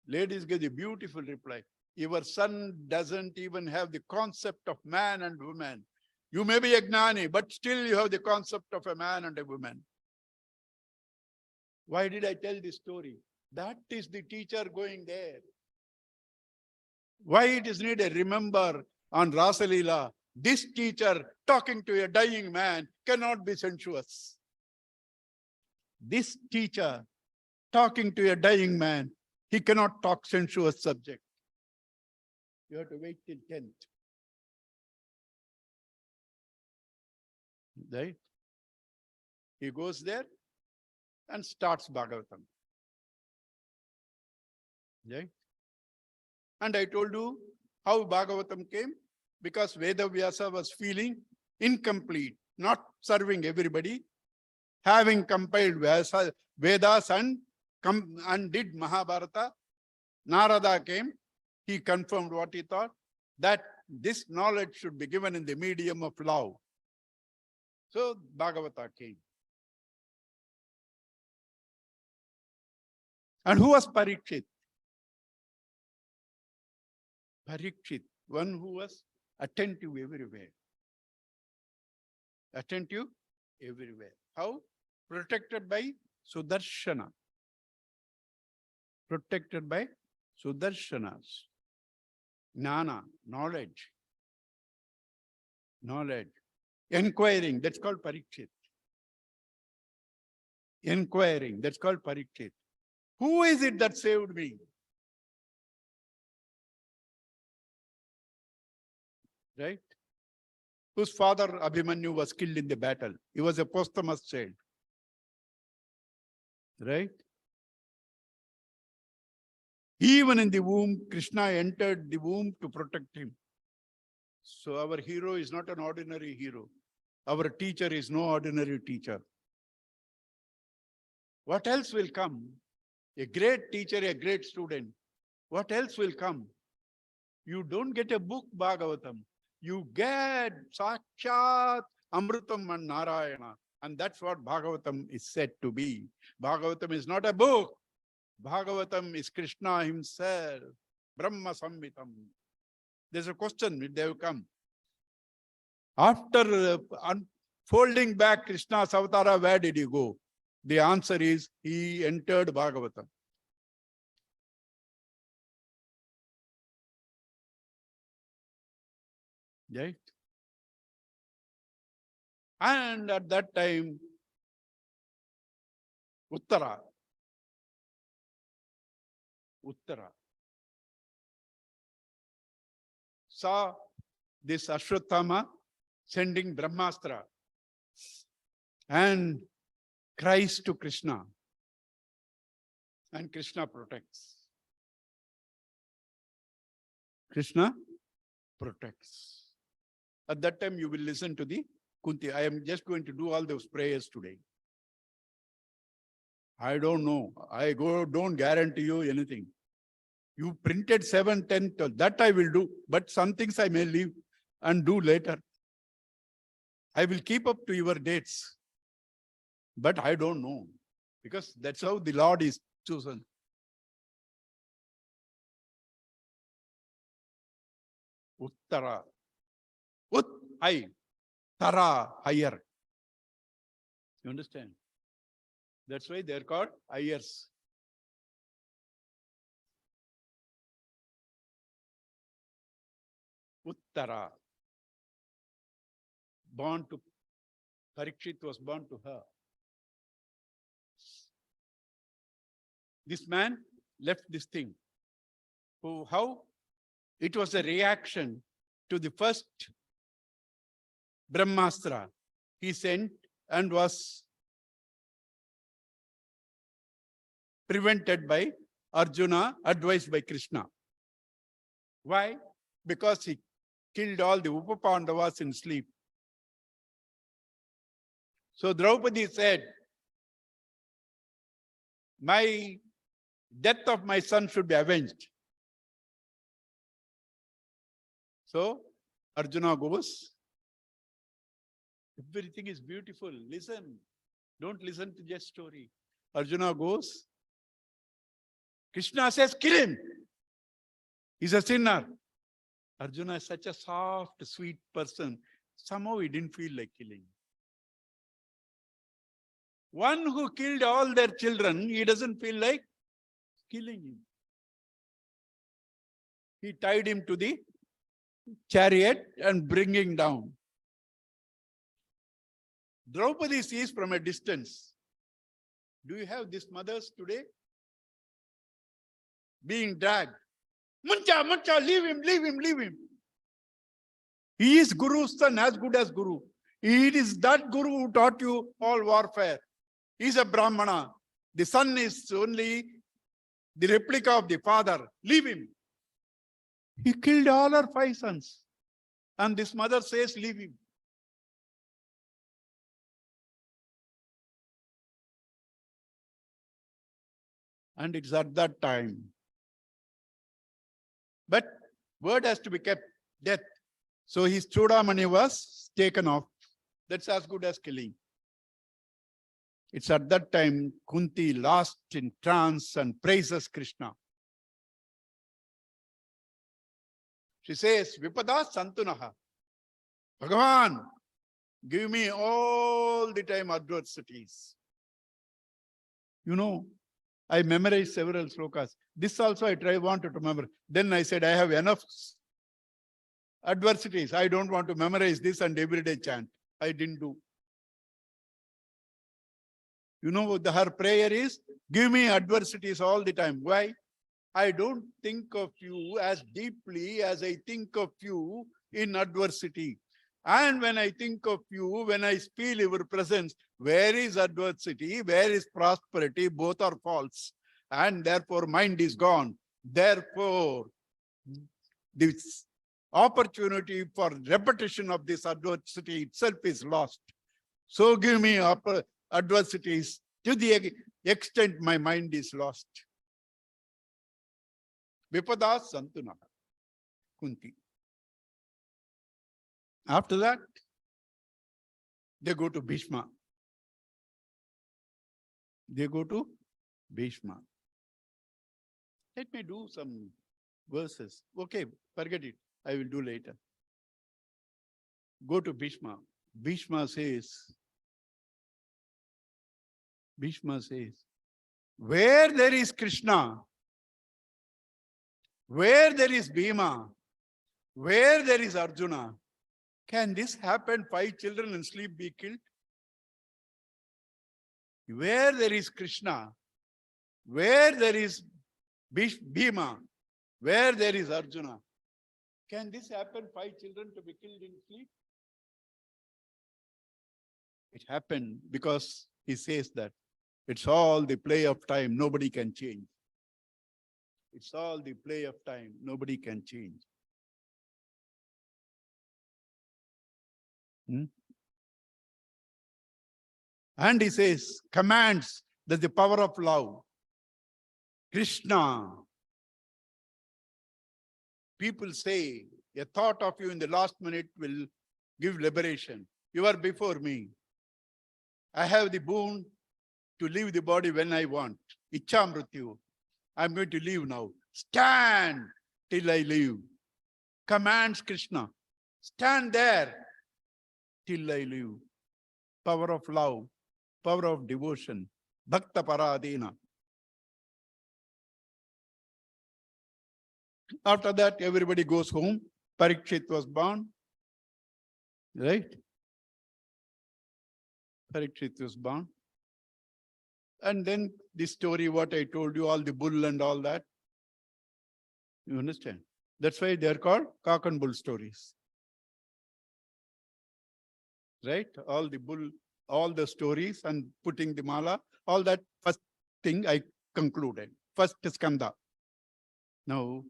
Ladies give a beautiful reply. Your son doesn't even have the concept of man and woman. You may be a Gnani, but still you have the concept of a man and a woman. Why did I tell this story? That is the teacher going there. Why it is needed? Remember, on Rasalila, this teacher talking to a dying man cannot be sensuous. This teacher talking to a dying man, he cannot talk sensuous subject. You have to wait till 10th. Right? He goes there and starts Bhagavatam. Right? And I told you how Bhagavatam came, because Veda Vyasa was feeling incomplete, not serving everybody, having compiled Vedas and did Mahabharata. Narada came, he confirmed what he thought, that this knowledge should be given in the medium of love. So Bhagavata came. And who was Parikshit? Parikshit, one who was attentive everywhere. Attentive everywhere. How? Protected by Sudarshana. Protected by Sudarshanas. Jnana, knowledge. Knowledge. Inquiring, that's called Parikshit. Inquiring, that's called Parikshit. Who is it that saved me? Right? Whose father Abhimanyu was killed in the battle. He was a posthumous child. Right? Even in the womb, Krishna entered the womb to protect him. So our hero is not an ordinary hero. Our teacher is no ordinary teacher. What else will come? A great teacher, a great student. What else will come? You don't get a book, Bhagavatam. You get Sakshat Amritam and Narayana. And that's what Bhagavatam is said to be. Bhagavatam is not a book. Bhagavatam is Krishna himself. Brahma Samhitam. There's a question, they will come. After unfolding back Krishna's avatara, where did he go? The answer is, he entered Bhagavatam. Right? And at that time, Uttara saw this Ashwatthama sending Brahmastra and cries to Krishna. And Krishna protects. Krishna protects. At that time, you will listen to the Kunti. I am just going to do all those prayers today. I don't know. Don't guarantee you anything. You printed 7, 10, 12. That I will do. But some things I may leave and do later. I will keep up to your dates. But I don't know. Because that's how the Lord is chosen. Uttara. High. Tara, higher. You understand? That's why they're called hires. Uttara. Born to Parikshit was born to her. This man left this thing. How? It was a reaction to the first Brahmastra he sent and was prevented by Arjuna, advised by Krishna. Why? Because he killed all the Upapandavas in sleep. So Draupadi said, my death of my son should be avenged. So Arjuna goes, everything is beautiful. Listen. Don't listen to just story. Arjuna goes. Krishna says, kill him. He's a sinner. Arjuna is such a soft, sweet person. Somehow he didn't feel like killing. One who killed all their children, he doesn't feel like killing him. he tied him to the chariot and bringing down. Draupadi sees from a distance. Do you have these mothers today? Being dragged. Muncha, leave him, leave him, leave him. He is Guru's son, as good as Guru. It is that Guru who taught you all warfare. He is a Brahmana. The son is only the replica of the father. Leave him. He killed all her 5 sons. And this mother says, leave him. And it's at that time. But word has to be kept, death. So his Chudamani was taken off. That's as good as killing. It's at that time Kunti lost in trance and praises Krishna. She says, Vipada Santunaha. Bhagavan, give me all the time adversities. You know, I memorized several slokas. This also I wanted to remember. Then I said, I have enough adversities. I don't want to memorize this and everyday chant. I didn't do. You know, her prayer is, give me adversities all the time. Why? I don't think of you as deeply as I think of you in adversity. And when I think of you, when I feel your presence, where is adversity? Where is prosperity? Both are false. And therefore, mind is gone. Therefore, this opportunity for repetition of this adversity itself is lost. So give me adversities to the extent my mind is lost. Vipada Santuna, Kunti. After that, they go to Bhishma. They go to Bhishma. Let me do some verses. Okay, forget it. I will do later. Go to Bhishma. Bhishma says, where there is Krishna, where there is Bhima, where there is Arjuna, can this happen? 5 children and sleep be killed? Where there is Krishna, where there is Bhima, where there is Arjuna, can this happen? 5 children to be killed in sleep? It happened because he says that it's all the play of time. Nobody can change. It's all the play of time. Nobody can change. And he says, commands, that's the power of love. Krishna. People say, a thought of you in the last minute will give liberation. You are before me. I have the boon to leave the body when I want. Ichha mrityu. I'm going to leave now. Stand till I leave. Commands Krishna. Stand there till I leave. Power of love, power of devotion. Bhakta Paradina. After that, everybody goes home. Parikshit was born. Right? Parikshit was born. And then the story, what I told you, all the bull and all that. You understand? That's why they're called cock and bull stories. Right? All the bull, all the stories and putting the mala, all that first thing I concluded. First skanda. Now,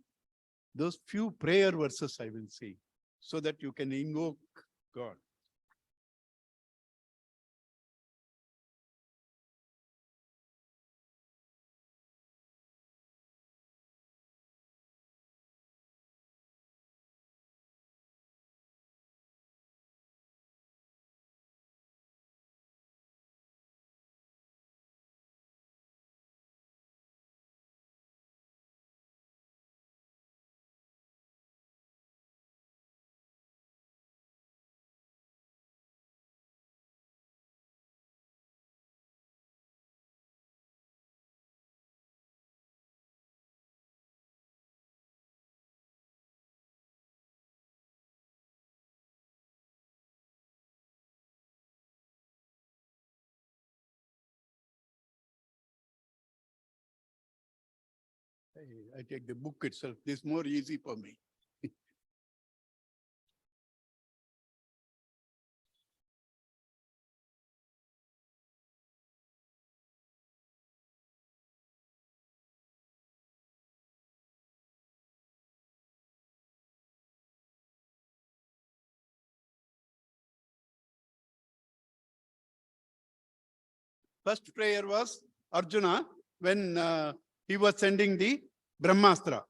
those few prayer verses I will say, so that you can invoke God. I take the book itself. This is more easy for me. First prayer was Arjuna when he was sending the Brahmastra.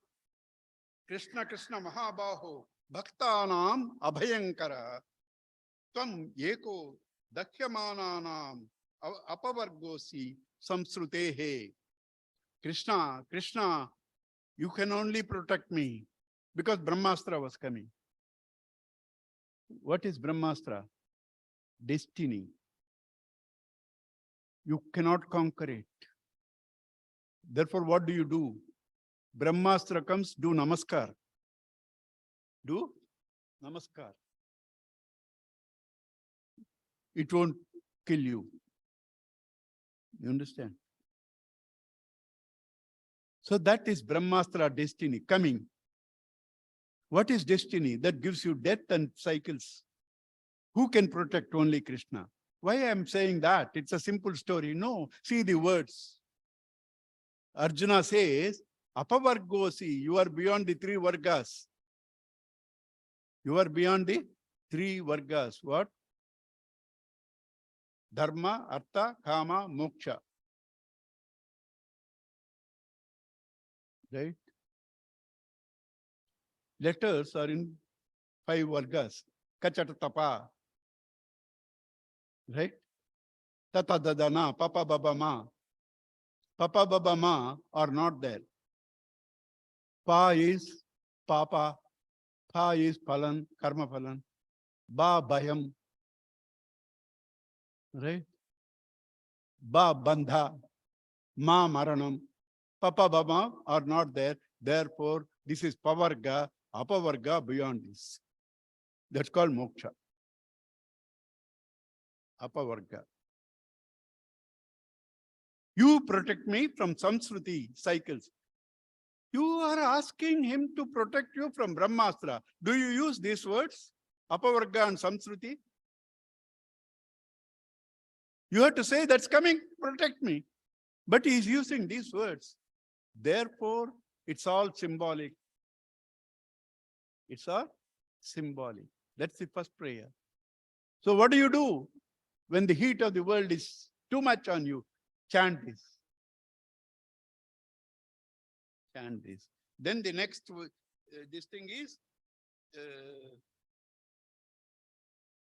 Krishna Krishna Mahabaho Bhaktanam Abhayankara Tvam Eko Dakhyamananam Apavargosi Samsrutehe. Krishna, Krishna, you can only protect me because Brahmastra was coming. What is Brahmastra? Destiny. You cannot conquer it. Therefore, what do? Brahmastra comes, do namaskar. Do namaskar. It won't kill you. You understand? So that is Brahmastra destiny coming. What is destiny? That gives you death and cycles. Who can protect? Only Krishna. Why I am saying that? It's a simple story. No, see the words. Arjuna says, Apavargosi, you are beyond the three vargas. You are beyond the three vargas. What? Dharma, Artha, Kama, Moksha. Right? Letters are in 5 vargas. Kachata Tapa. Right? Tata Dadana, Papa Baba Ma. Papa Baba Ma are not there. Pa is Papa. Pa is Phalan, Karma Phalan. Ba Bhayam. Right? Ba Bandha. Ma Maranam. Papa Baba are not there. Therefore, this is Pavarga, Apavarga beyond this. That's called Moksha. Apavarga. You protect me from Samsruti cycles. You are asking him to protect you from Brahmastra. Do you use these words? Apavarga and Samsruti? You have to say, that's coming, protect me. But he is using these words. Therefore, it's all symbolic. It's all symbolic. That's the first prayer. So what do? When the heat of the world is too much on you? Chant this. Chant this. Then the next, this thing is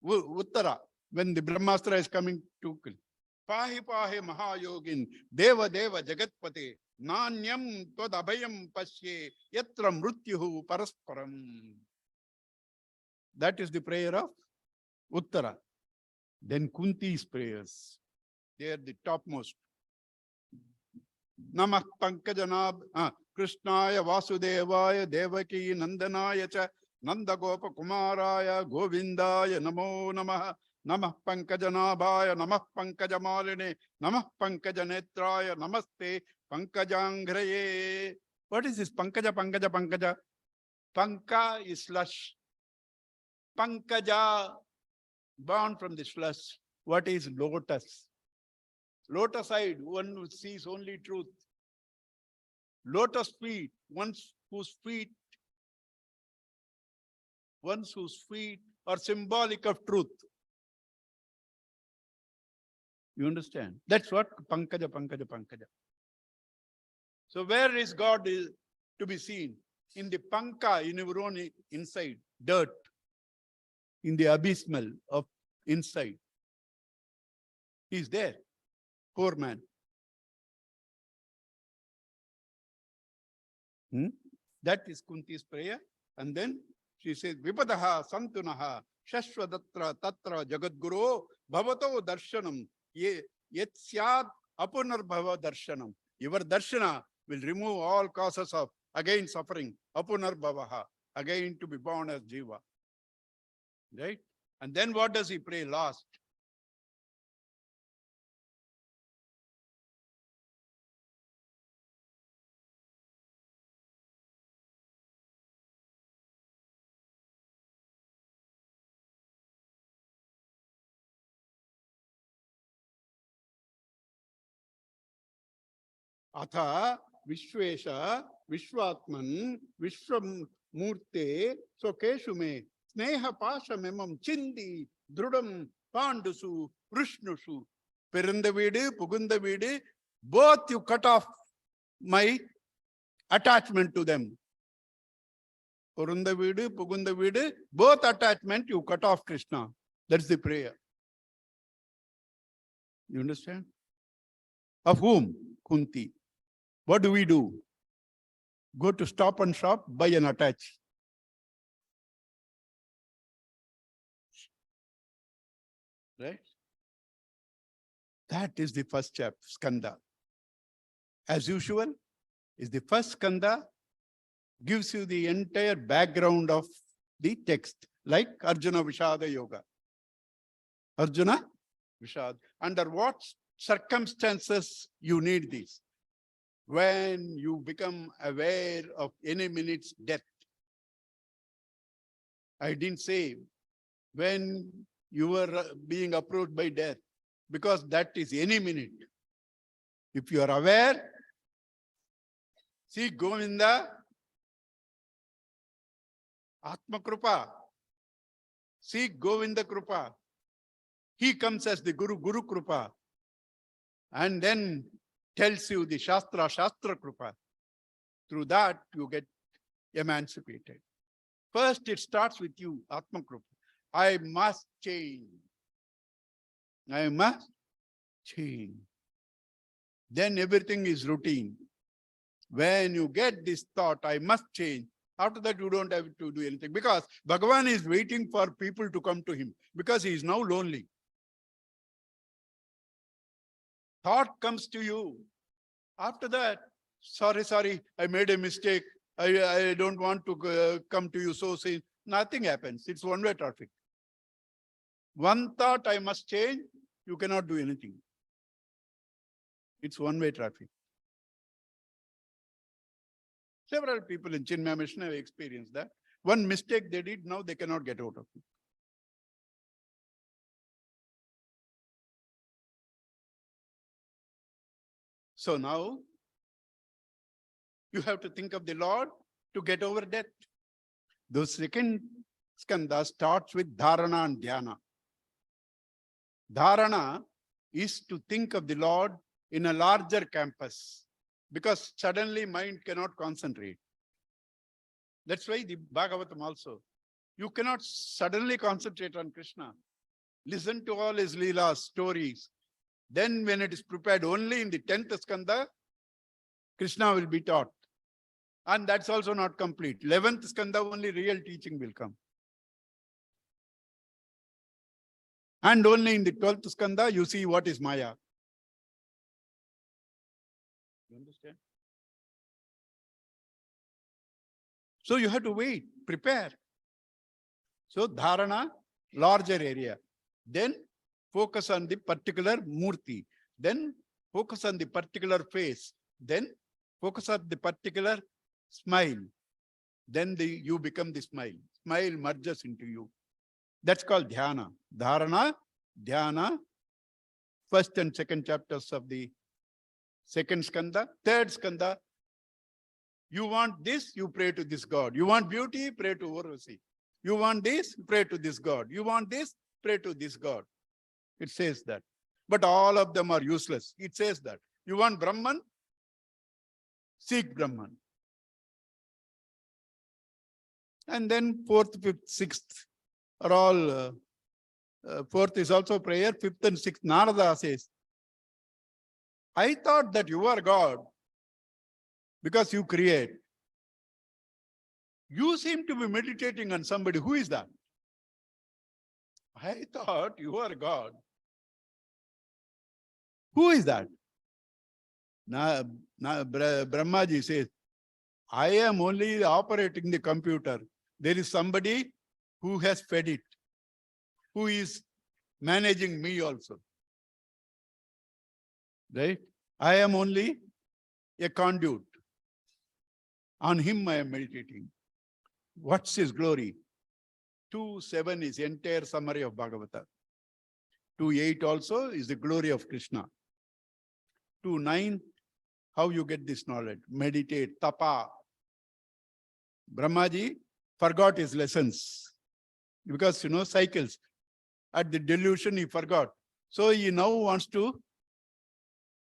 Uttara. When the Brahmastra is coming to kill. Pahi pahi mahayogin deva deva jagatpate nanyam tod abhayam pasye yatra mrutyuhu parasparam. That is the prayer of Uttara. Then Kunti's prayers. They are the topmost. Namah Pankajanab Krishnaya Vasudevaya Devaki Nandanaya cha Nandagopa Kumaraya Govindaya Namo Namah Namah Pankajanabhaya Namah Pankajamalini Namah Pankajanetraya Namaste Pankajangraye. What is this? Pankaja, Pankaja, Pankaja. Panka is slush. Pankaja, born from the slush. What is lotus? Lotus side, one who sees only truth. Lotus feet, one's whose feet are symbolic of truth. You understand? That's what Pankaja, Pankaja, Pankaja. So where is God is to be seen? In the Panka, in your own inside, dirt. In the abysmal of inside. He's there. Poor man. That is Kunti's prayer. And then she says, Vipadaha Santunaha Shashwadatra Tatra Jagadguru Bhavato Darshanam Yetsyad Apunarbhava Darshanam. Your darshana will remove all causes of again suffering. Apunarbhavaha. Again to be born as Jiva. Right? And then what does he pray last? Atha Vishwesha Vishwatman Vishwamurte Sokeshume Sneha Pasha Memam Chindi Drudam Pandusu Vrishnusu. Perunda Vidi, Pugunda Vidi, both you cut off my attachment to them. Purunda Vidi, Pugunda Vidi, both attachment you cut off Krishna. That's the prayer. You understand? Of whom? Kunti. What do we do? Go to Stop and Shop, buy and attach. Right? That is the first chapter, skanda. As usual, is the first skanda, gives you the entire background of the text, like Arjuna Vishada Yoga. Arjuna Vishad. Under what circumstances you need this? When you become aware of any minute's death. I didn't say when you were being approached by death, because that is any minute. If you are aware, see Govinda, Atma Krupa, see Govinda Krupa. He comes as the Guru, Guru Krupa, and then tells you the Shastra, Shastra Krupa. Through that, you get emancipated. First, it starts with you, Atma Krupa. I must change. I must change. Then everything is routine. When you get this thought, I must change, after that you don't have to do anything. Because Bhagavan is waiting for people to come to him. Because he is now lonely. Thought comes to you. After that, sorry, I made a mistake. I don't want to come to you so soon. Nothing happens. It's one-way traffic. One thought, I must change, you cannot do anything. It's one-way traffic. Several people in Chinmaya Mission have experienced that. One mistake they did, now they cannot get out of it. So now, you have to think of the Lord to get over death. The second skanda starts with dharana and dhyana. Dharana is to think of the Lord in a larger campus, because suddenly mind cannot concentrate. That's why the Bhagavatam also. You cannot suddenly concentrate on Krishna. Listen to all his Leela stories. Then when it is prepared only in the 10th skanda, Krishna will be taught. And that's also not complete. 11th skanda, only real teaching will come. And only in the 12th skanda, you see what is Maya. You understand? So you have to wait, prepare. So dharana, larger area. Then focus on the particular murti. Then focus on the particular face. Then focus on the particular smile. Then you become the smile. Smile merges into you. That's called dhyana. Dharana, dhyana, first and second chapters of the second skanda. Third skanda, you want this, you pray to this God. You want beauty, pray to Urvasi. You want this, pray to this God. You want this, pray to this God. It says that. But all of them are useless. It says that. You want Brahman, seek Brahman. And then fourth, fifth, sixth are all, fourth is also prayer, fifth and sixth, Narada says, I thought that you are God because you create. You seem to be meditating on somebody. Who is that? I thought you are God. Who is that? Brahmaji says, I am only operating the computer. There is somebody who has fed it, who is managing me also. Right? I am only a conduit. On him I am meditating. What's his glory? 2:7 is the entire summary of Bhagavatam. 2:8 also is the glory of Krishna. 2:9 How you get this knowledge? Meditate, tapa. Brahmaji forgot his lessons because, cycles. At the delusion, he forgot. So he now wants to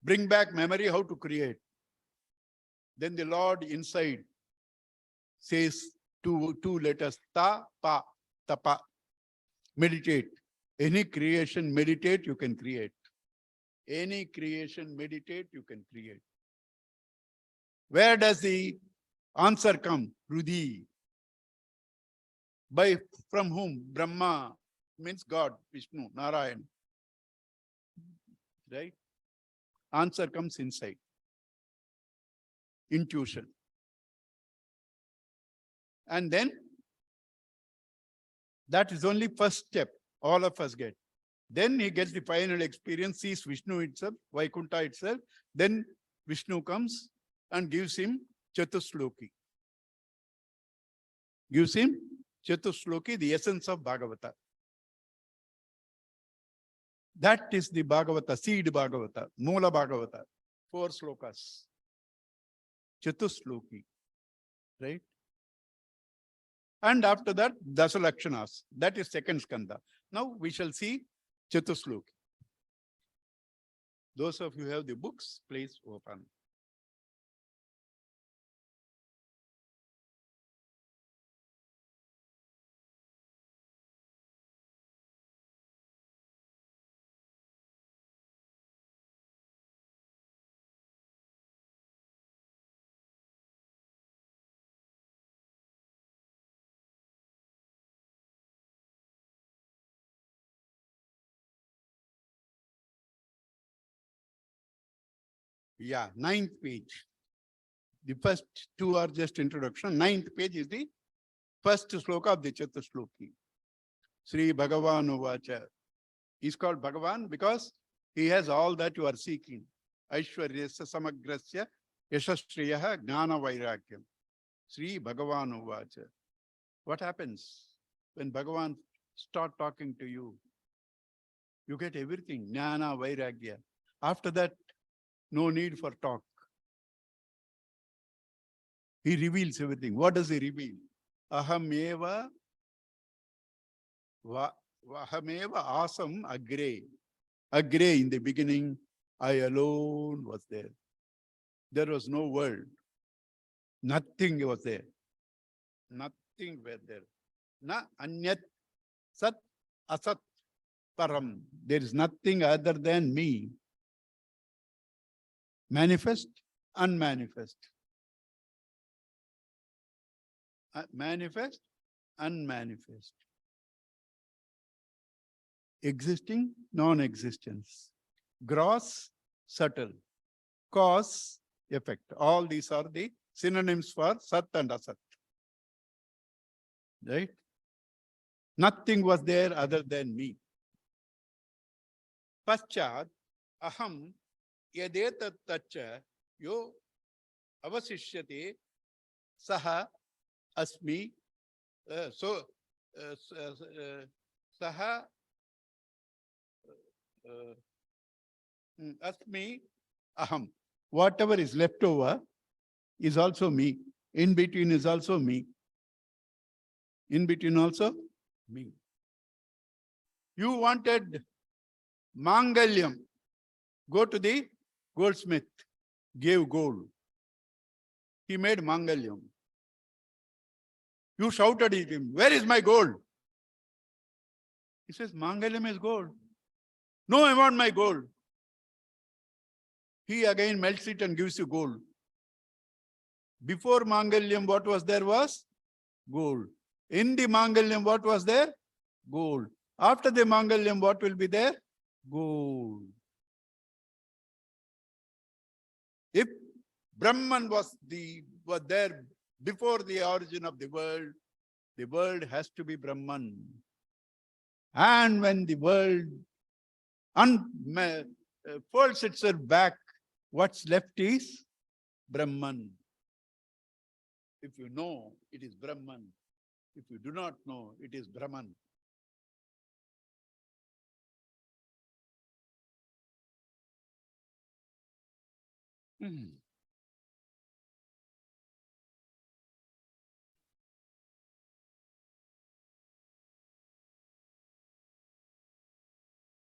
bring back memory how to create. Then the Lord inside says two letters, ta, pa, tapa. Meditate. Any creation, meditate, you can create. Any creation, meditate, you can create. Where does the answer come? Rudhi. From whom? Brahma means God, Vishnu, Narayan. Right? Answer comes inside. Intuition. And then that is only first step all of us get. Then he gets the final experience, sees Vishnu itself, Vaikuntha itself. Then Vishnu comes and gives him Chatusloki. Gives him Chatusloki, the essence of Bhagavata. That is the Bhagavata, seed Bhagavata, Moola Bhagavata. 4 slokas. Chatusloki. Right? And after that, Dasalakshanas. That is second skanda. Now we shall see Chatusloki. Those of you who have the books, please open. Yeah, 9th page. The first 2 are just introduction. 9th page is the first sloka of the Chatusloki. Shri Bhagavan Uvacha. He's called Bhagavan because he has all that you are seeking. Aishwaryasya samagrasya yashashriyaha gnana vairagyam. Shri Bhagavan Uvacha. What happens when Bhagavan start talking to you? You get everything. Gnana vairagya. After that, no need for talk. He reveals everything. What does he reveal? Ahameva asam agre. Agre, in the beginning, I alone was there. There was no world. Nothing was there. Nothing was there. Na anyat sat asat param. There is nothing other than me. Manifest, unmanifest. Manifest, unmanifest. Existing, non-existence. Gross, subtle. Cause, effect. All these are the synonyms for Sat and Asat. Right? Nothing was there other than me. Paschat, aham, yadetat tacha, yo avasishyate, saha, asmi, saha, asmi, aham. Whatever is left over is also me. In between is also me. In between also me. You wanted Mangalyam. Go to the goldsmith. Gave gold. He made Mangalyam. You shouted at him, where is my gold? He says, Mangalyam is gold. No, I want my gold. He again melts it and gives you gold. Before Mangalyam, what was there was gold. In the Mangalyam, what was there? Gold. After the Mangalyam, what will be there? Gold. If Brahman was there before the origin of the world has to be Brahman. And when the world folds itself back, what's left is Brahman. If you know, it is Brahman. If you do not know, it is Brahman.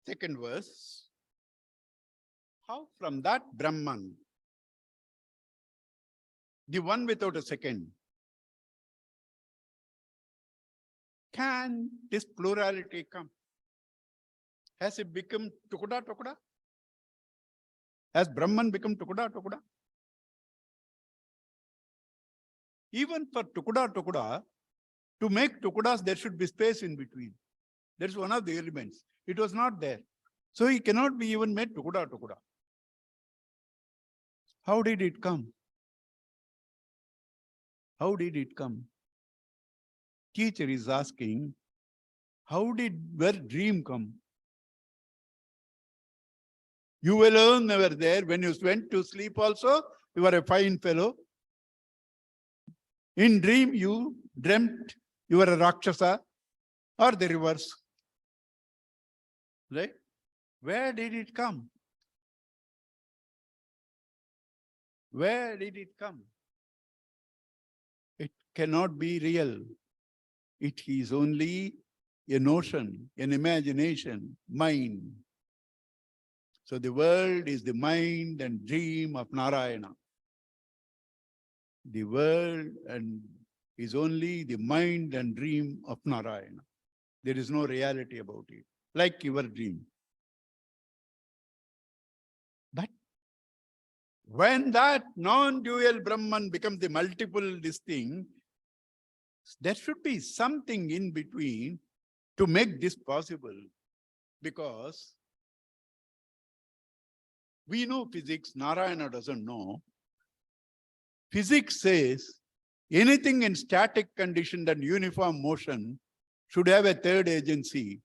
Second verse. How from that Brahman, the one without a second, can this plurality come? Has it become tukuda tukuda? Has Brahman become tukuda tukuda? Even for tukuda tukuda, to make tukudas, there should be space in between. That's one of the elements. It was not there. So he cannot be even made tukuda tukuda. How did it come? How did it come? Teacher is asking, how did where dream come? You alone never there. When you went to sleep also, you were a fine fellow. In dream, you dreamt you were a Rakshasa or the reverse. Right? Where did it come? Where did it come? It cannot be real. It is only a notion, an imagination, mind. So the world is the mind and dream of Narayana. The world and is only the mind and dream of Narayana. There is no reality about it, like your dream. But when that non-dual Brahman becomes the multiple this thing, there should be something in between to make this possible. Because we know physics, Narayana doesn't know. Physics says anything in static condition and uniform motion should have a third agency.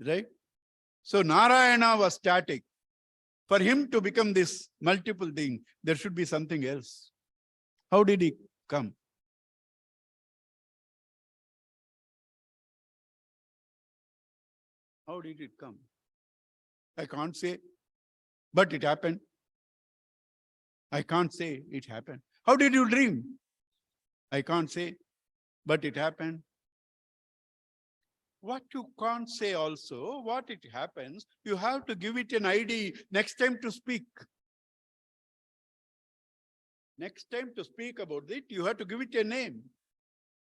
Right? So Narayana was static. For him to become this multiple thing, there should be something else. How did he come? How did it come? I can't say, but it happened. I can't say it happened. How did you dream? I can't say, but it happened. What you can't say also, what it happens, you have to give it an ID next time to speak. Next time to speak about it, you have to give it a name.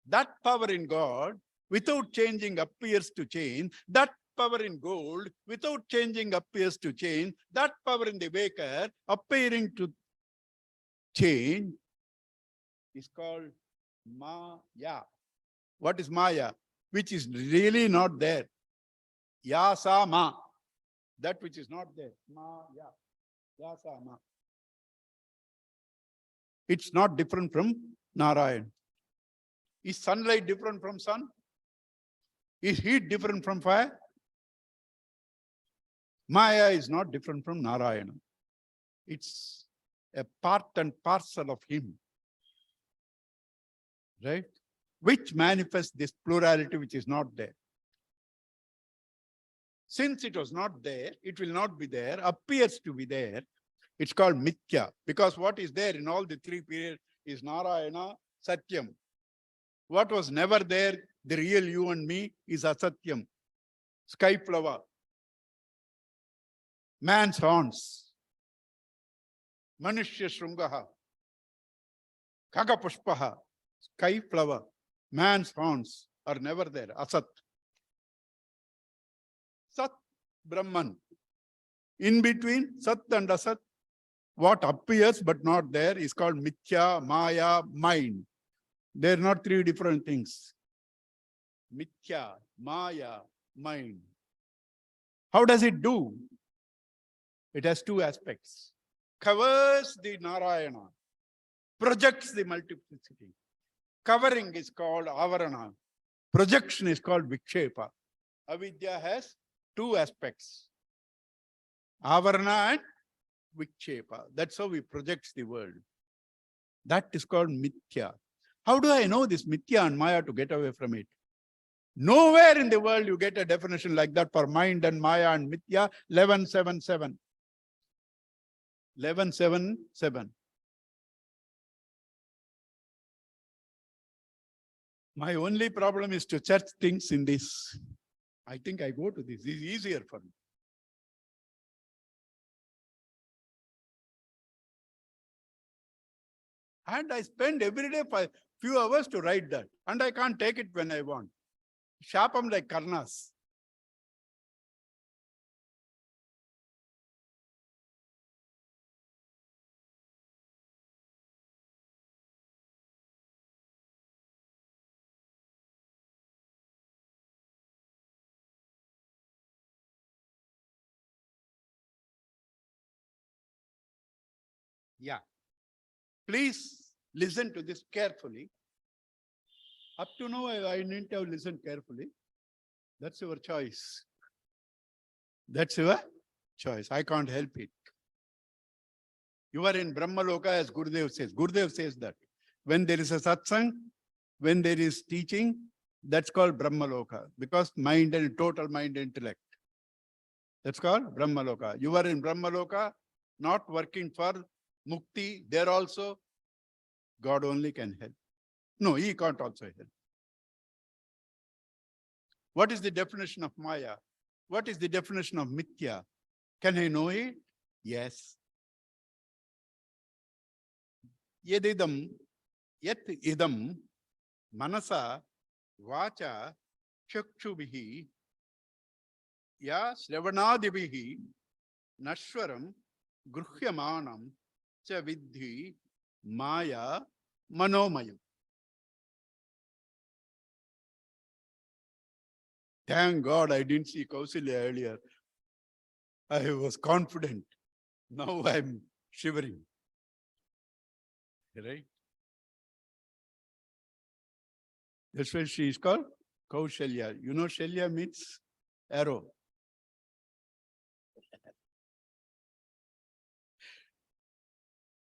That power in God, without changing, appears to change. That power in gold, without changing, appears to change. That power in the waker, appearing to change, is called Maya. What is Maya? Which is really not there. Yasa Ma. That which is not there. Maya. Yasa Ma. It's not different from Narayan. Is sunlight different from sun? Is heat different from fire? Maya is not different from Narayana. It's a part and parcel of him. Right? Which manifests this plurality which is not there. Since it was not there, it will not be there, appears to be there. It's called Mithya. Because what is there in all the three periods is Narayana, Satyam. What was never there, the real you and me, is Asatyam. Sky flower. Man's horns. Manushya Shrungaha. Kaga Pushpaha. Sky flower. Man's horns are never there. Asat. Sat, Brahman. In between Sat and Asat, what appears but not there is called Mithya, Maya, mind. They're not three different things. Mithya, Maya, mind. How does it do? It has two aspects. Covers the Narayana, projects the multiplicity. Covering is called Avarana. Projection is called Vikshepa. Avidya has two aspects. Avarana and Vikshepa. That's how we project the world. That is called Mithya. How do I know this Mithya and Maya to get away from it? Nowhere in the world you get a definition like that for mind and Maya and Mithya. 1177. 1177. My only problem is to search things in this. I think I go to this. This is easier for me. And I spend every day for few hours to write that. And I can't take it when I want. Shapam like Karnas. Yeah. Please listen to this carefully. Up to now, I didn't have listened carefully. That's your choice. That's your choice. I can't help it. You are in Brahmaloka, as Gurudev says. Gurudev says that. When there is a satsang, when there is teaching, that's called Brahmaloka. Because mind and total mind intellect. That's called Brahmaloka. You are in Brahmaloka, not working for mukti. There also, God only can help. No, he can't also help. What is the definition of Maya? What is the definition of Mithya? Can I know it? Yes. Yedidam, yet idam, manasa, vacha, chakshubhihi, ya sravanadibihi, nashwaram, gruhyamanam, cha vidhi, maya, manomayam. Thank God I didn't see Kausalya earlier. I was confident. Now I'm shivering. Right? That's why she is called Kaushalya. You know, Shalya means arrow.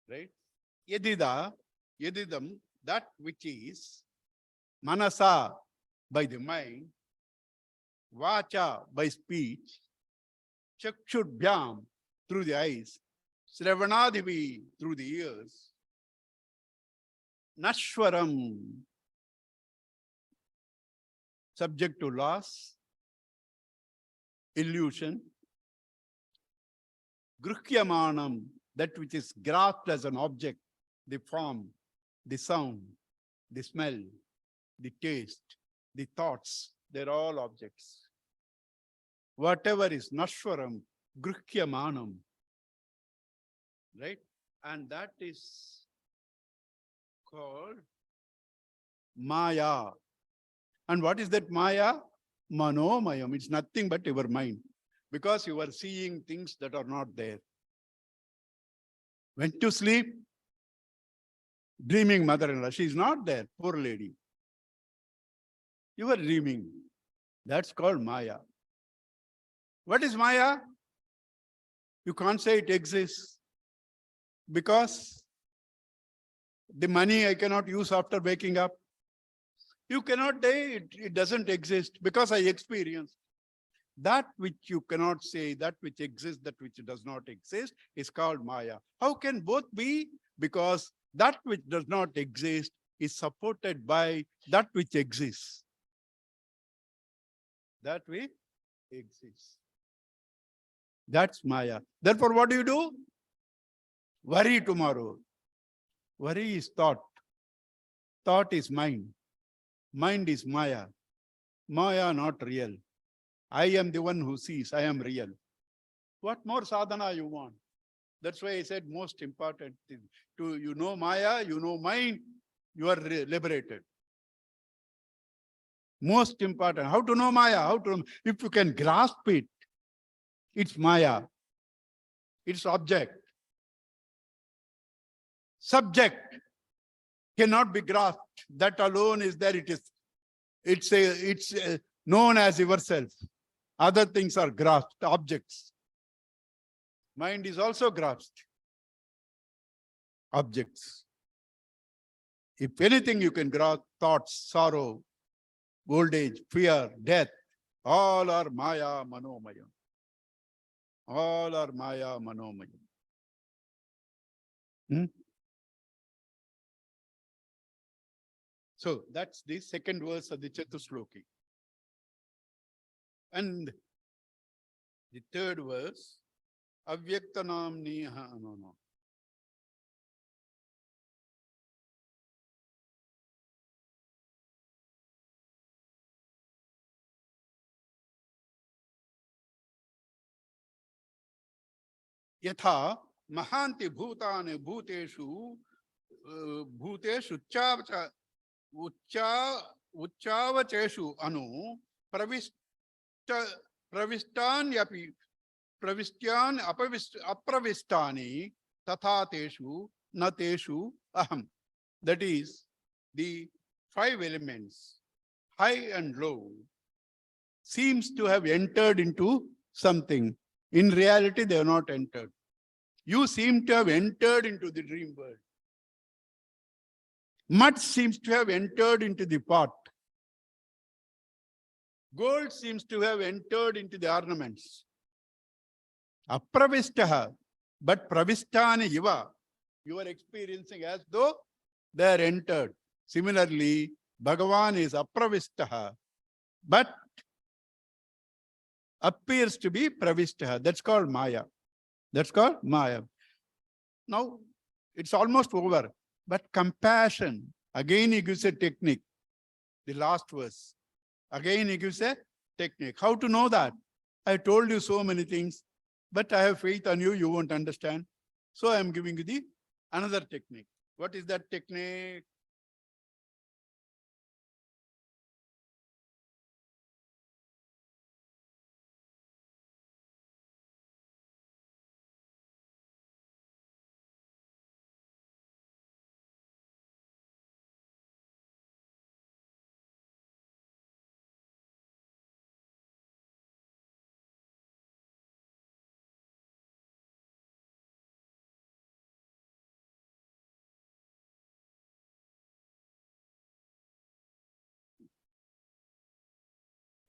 Right? Yedidam, that which is manasa by the mind, vacha by speech, chakshudbhyam through the eyes, sravanadivi through the ears, nashwaram subject to loss, illusion, gruhyamanam that which is grasped as an object, the form, the sound, the smell, the taste, the thoughts, they're all objects. Whatever is nashwaram, gruhyamanam, right? And that is called Maya. And what is that Maya? Manomayam. It's nothing but your mind. Because you are seeing things that are not there. Went to sleep, dreaming mother-in-law. She is not there, poor lady. You are dreaming. That's called Maya. What is Maya? You can't say it exists. Because the money I cannot use after waking up. You cannot say it doesn't exist because I experienced. That which you cannot say, that which exists, that which does not exist is called Maya. How can both be? Because that which does not exist is supported by that which exists. That which exists. That's Maya. Therefore, what do? Worry tomorrow. Worry is thought. Thought is mind. Mind is Maya. Maya not real. I am the one who sees. I am real. What more sadhana you want? That's why I said most important thing. You know Maya, you know mind, you are liberated. Most important. How to know Maya? If you can grasp it, it's Maya. It's object. Subject cannot be grasped. That alone is there. It's known as yourself. Other things are grasped, objects. Mind is also grasped. Objects. If anything you can grasp, thoughts, sorrow, old age, fear, death, all are Maya Manomayam. All are Maya Manomayam. So that's the second verse of the Chatusloki. And the third verse, Avyaktanamniha, no. Yatha mahanti bhutane bhuteshu bhuteshu uccavacheshu anu pravishta pravistani pravistyan apravistani tathateshu nateshu aham. That is, the five elements, high and low, seems to have entered into something. In reality, they have not entered. You seem to have entered into the dream world. Mud seems to have entered into the pot. Gold seems to have entered into the ornaments. Apravistaha, but pravistani iva, you are experiencing as though they are entered. Similarly, Bhagavan is apravistaha, but appears to be pravistaha. That's called Maya. That's called Maya. Now, it's almost over. But compassion, again he gives a technique. The last verse. Again he gives a technique. How to know that? I told you so many things, but I have faith on you, you won't understand. So I am giving you the another technique. What is that technique?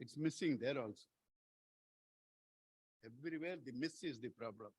It's missing there also. Everywhere the miss is the problem.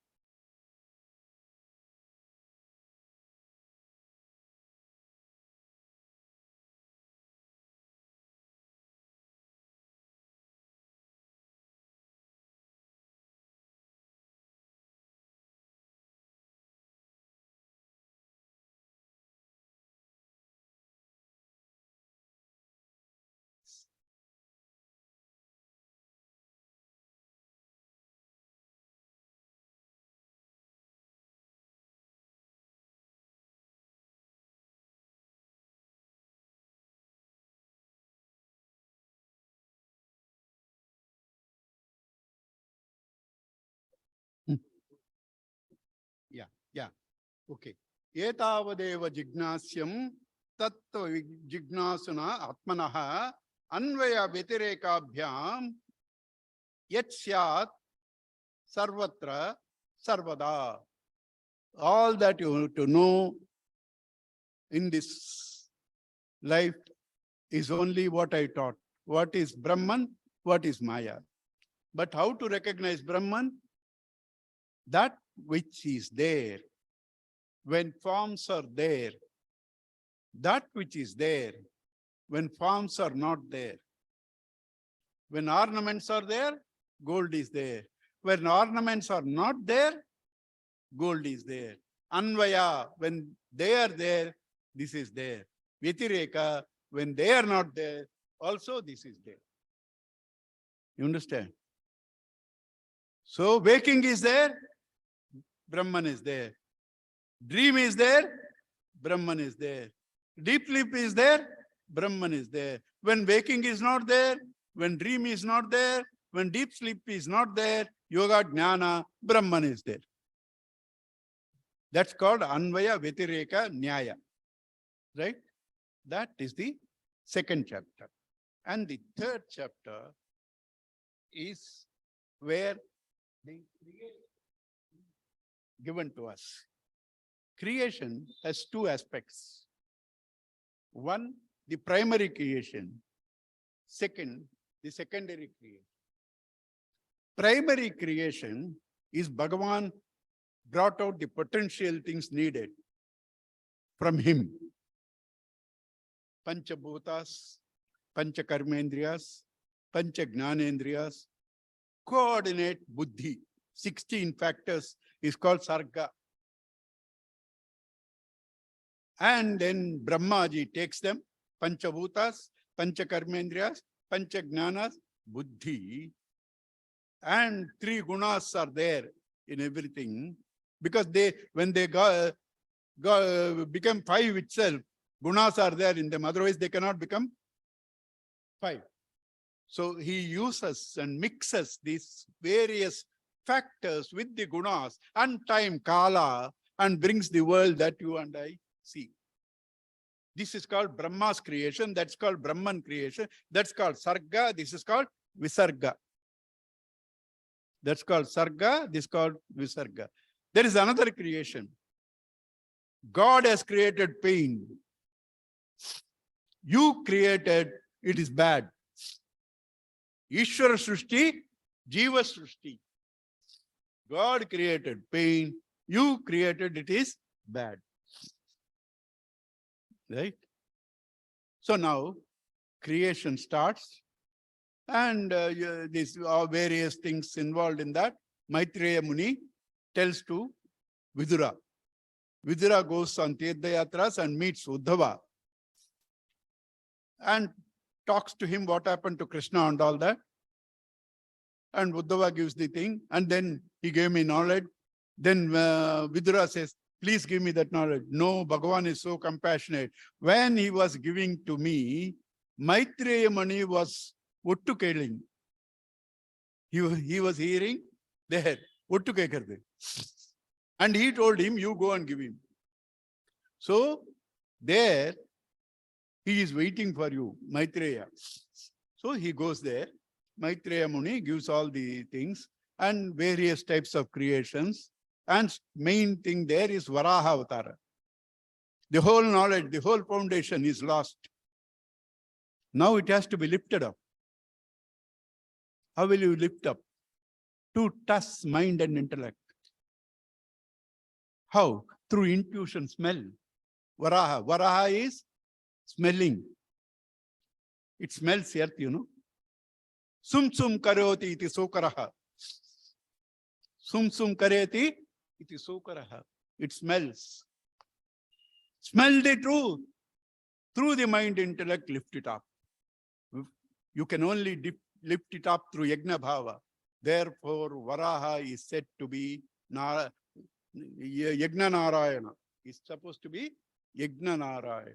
Yeah. Okay. Etavadeva jignasyam tattva jignasuna atmanaha anvaya vyatirekaabhyam yat syat sarvatra sarvada. All that you have to know in this life is only what I taught. What is Brahman? What is Maya? But how to recognize Brahman? That which is there. When forms are there, that which is there, when forms are not there. When ornaments are there, gold is there. When ornaments are not there, gold is there. Anvaya, when they are there, this is there. Vyatireka, when they are not there, also this is there. You understand? So waking is there, Brahman is there. Dream is there, Brahman is there. Deep sleep is there, Brahman is there. When waking is not there, when dream is not there, when deep sleep is not there, yoga, jnana, Brahman is there. That's called Anvaya Vyatireka Nyaya. Right? That is the second chapter. And the third chapter is where the creation is given to us. Creation has two aspects. One, the primary creation. Second, the secondary creation. Primary creation is Bhagavan brought out the potential things needed from him. Pancha Bhutas, Pancha Karmendriyas, Pancha Jnanendriyas, coordinate buddhi. 16 factors is called sarga. And then Brahmaji takes them, Panchabhutas, Panchakarmendriyas, Panchajnanas, Buddhi, and 3 gunas are there in everything. Because when they become 5 itself, gunas are there in them. Otherwise, they cannot become 5. So he uses and mixes these various factors with the gunas and time, kala, and brings the world that you and I see. This is called Brahma's creation. That's called Brahman creation. That's called Sarga. This is called Visarga. That's called Sarga. This is called Visarga. There is another creation. God has created pain. You created, it is bad. Ishvara Srishti, Jiva Srishti. God created pain. You created, it is bad. Right? So now creation starts, and these are various things involved in that. Maitreya Muni tells to Vidura. Vidura goes on Tirtha Yatras and meets Uddhava and talks to him what happened to Krishna and all that. And Uddhava gives the thing, and then he gave me knowledge. Then Vidura says, please give me that knowledge. No, Bhagavan is so compassionate. When he was giving to me, Maitreya Muni was Uttu Keling. He was hearing there, Uttu Kekarde. And he told him, you go and give him. So there, he is waiting for you, Maitreya. So he goes there. Maitreya Muni gives all the things and various types of creations. And main thing there is Varaha Avatara. The whole knowledge, the whole foundation is lost. Now it has to be lifted up. How will you lift up? To touch mind and intellect. How? Through intuition, smell. Varaha. Varaha is smelling. It smells earth, you know. Sum sum karoti iti sokaraha. Sum sum kareti iti sokaraha. It smells. Smell the truth. Through the mind intellect, lift it up. You can only lift it up through yajna bhava. Therefore, Varaha is said to be Yajna Narayana. It's supposed to be Yajna Narayana.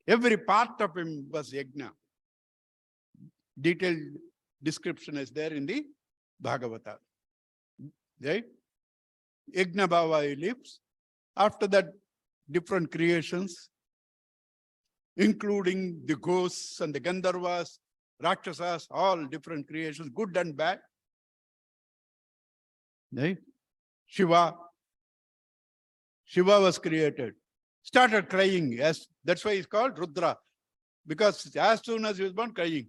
Every part of him was Yajna. Detailed description is there in the Bhagavatam. Right? Yajna Bhava he lives. After that, different creations, including the ghosts and the Gandharvas, Rakshasas, all different creations, good and bad. Right? Shiva was created. Started crying. That's why he's called Rudra. Because as soon as he was born, crying.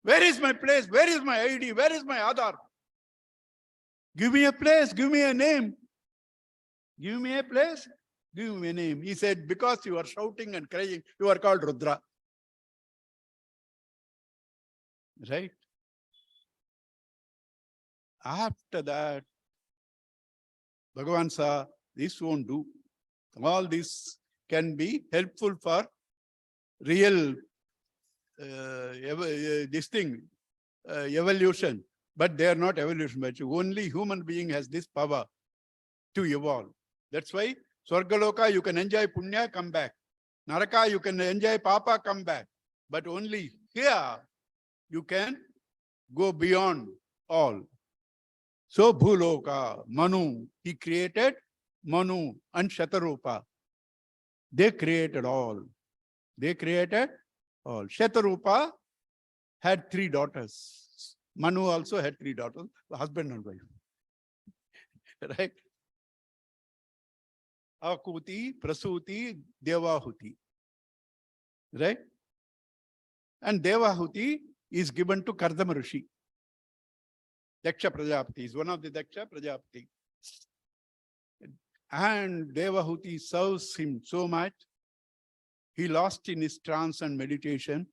Where is my place? Where is my ID? Where is my Aadhaar? Give me a place. Give me a name. Give me a place. Give me a name. He said, because you are shouting and crying, you are called Rudra. Right? After that, Bhagavan saw, this won't do. All this can be helpful for real evolution. But they are not evolution. But only human being has this power to evolve. That's why Swargaloka, you can enjoy punya, come back. Naraka, you can enjoy papa, come back. But only here, you can go beyond all. So Bhuloka, Manu, he created Manu and Shatarupa. They created all. They created all. Shatarupa had 3 daughters. Manu also had 3 daughters, husband and wife. Right? Akuti, Prasuti, Devahuti. Right? And Devahuti is given to Kardama Rishi. Daksha Prajapati is one of the Daksha Prajapati. And Devahuti serves him so much, he lost in his trance and meditation.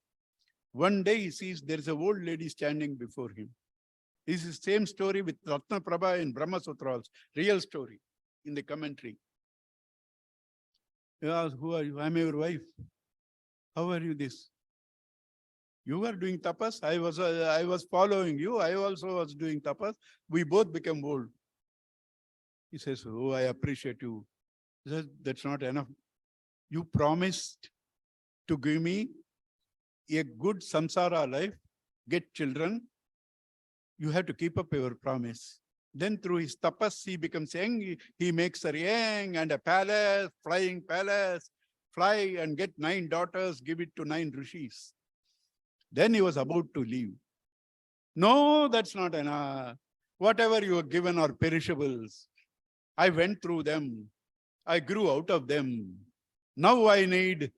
One day he sees there is an old lady standing before him. This is the same story with Ratna Prabha in Brahma Sutra also. Real story in the commentary. You ask, who are you? I'm your wife. How are you this? You were doing tapas. I was following you. I also was doing tapas. We both became old. He says, oh, I appreciate you. He says, that's not enough. You promised to give me a good samsara life, get children. You have to keep up your promise. Then through his tapas, he becomes young. He makes a young and a palace, flying palace, fly and get 9 daughters, give it to 9 rishis. Then he was about to leave. No, that's not enough. Whatever you are given are perishables. I went through them. I grew out of them. Now I need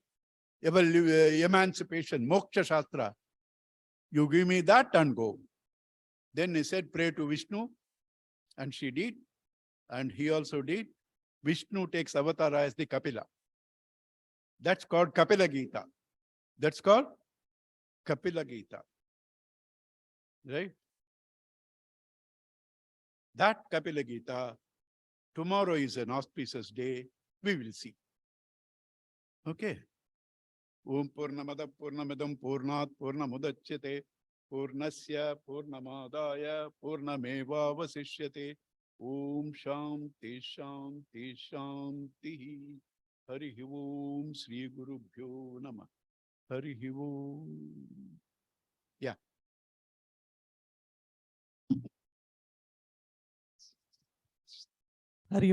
emancipation, moksha shastra. You give me that and go. Then he said, pray to Vishnu. And she did. And he also did. Vishnu takes avatara as the Kapila. That's called Kapila Gita. That's called Kapila Gita. Right? That Kapila Gita, tomorrow is an auspicious day. We will see. Okay. Om Purnamada Purnamidam Purnat Purnamudachyate Purnasya Purnamadaya Purnameva Vasishyate Om Shanti Shanti Shanti Hari Om Shri Guru Bhyo Namah Hari Om.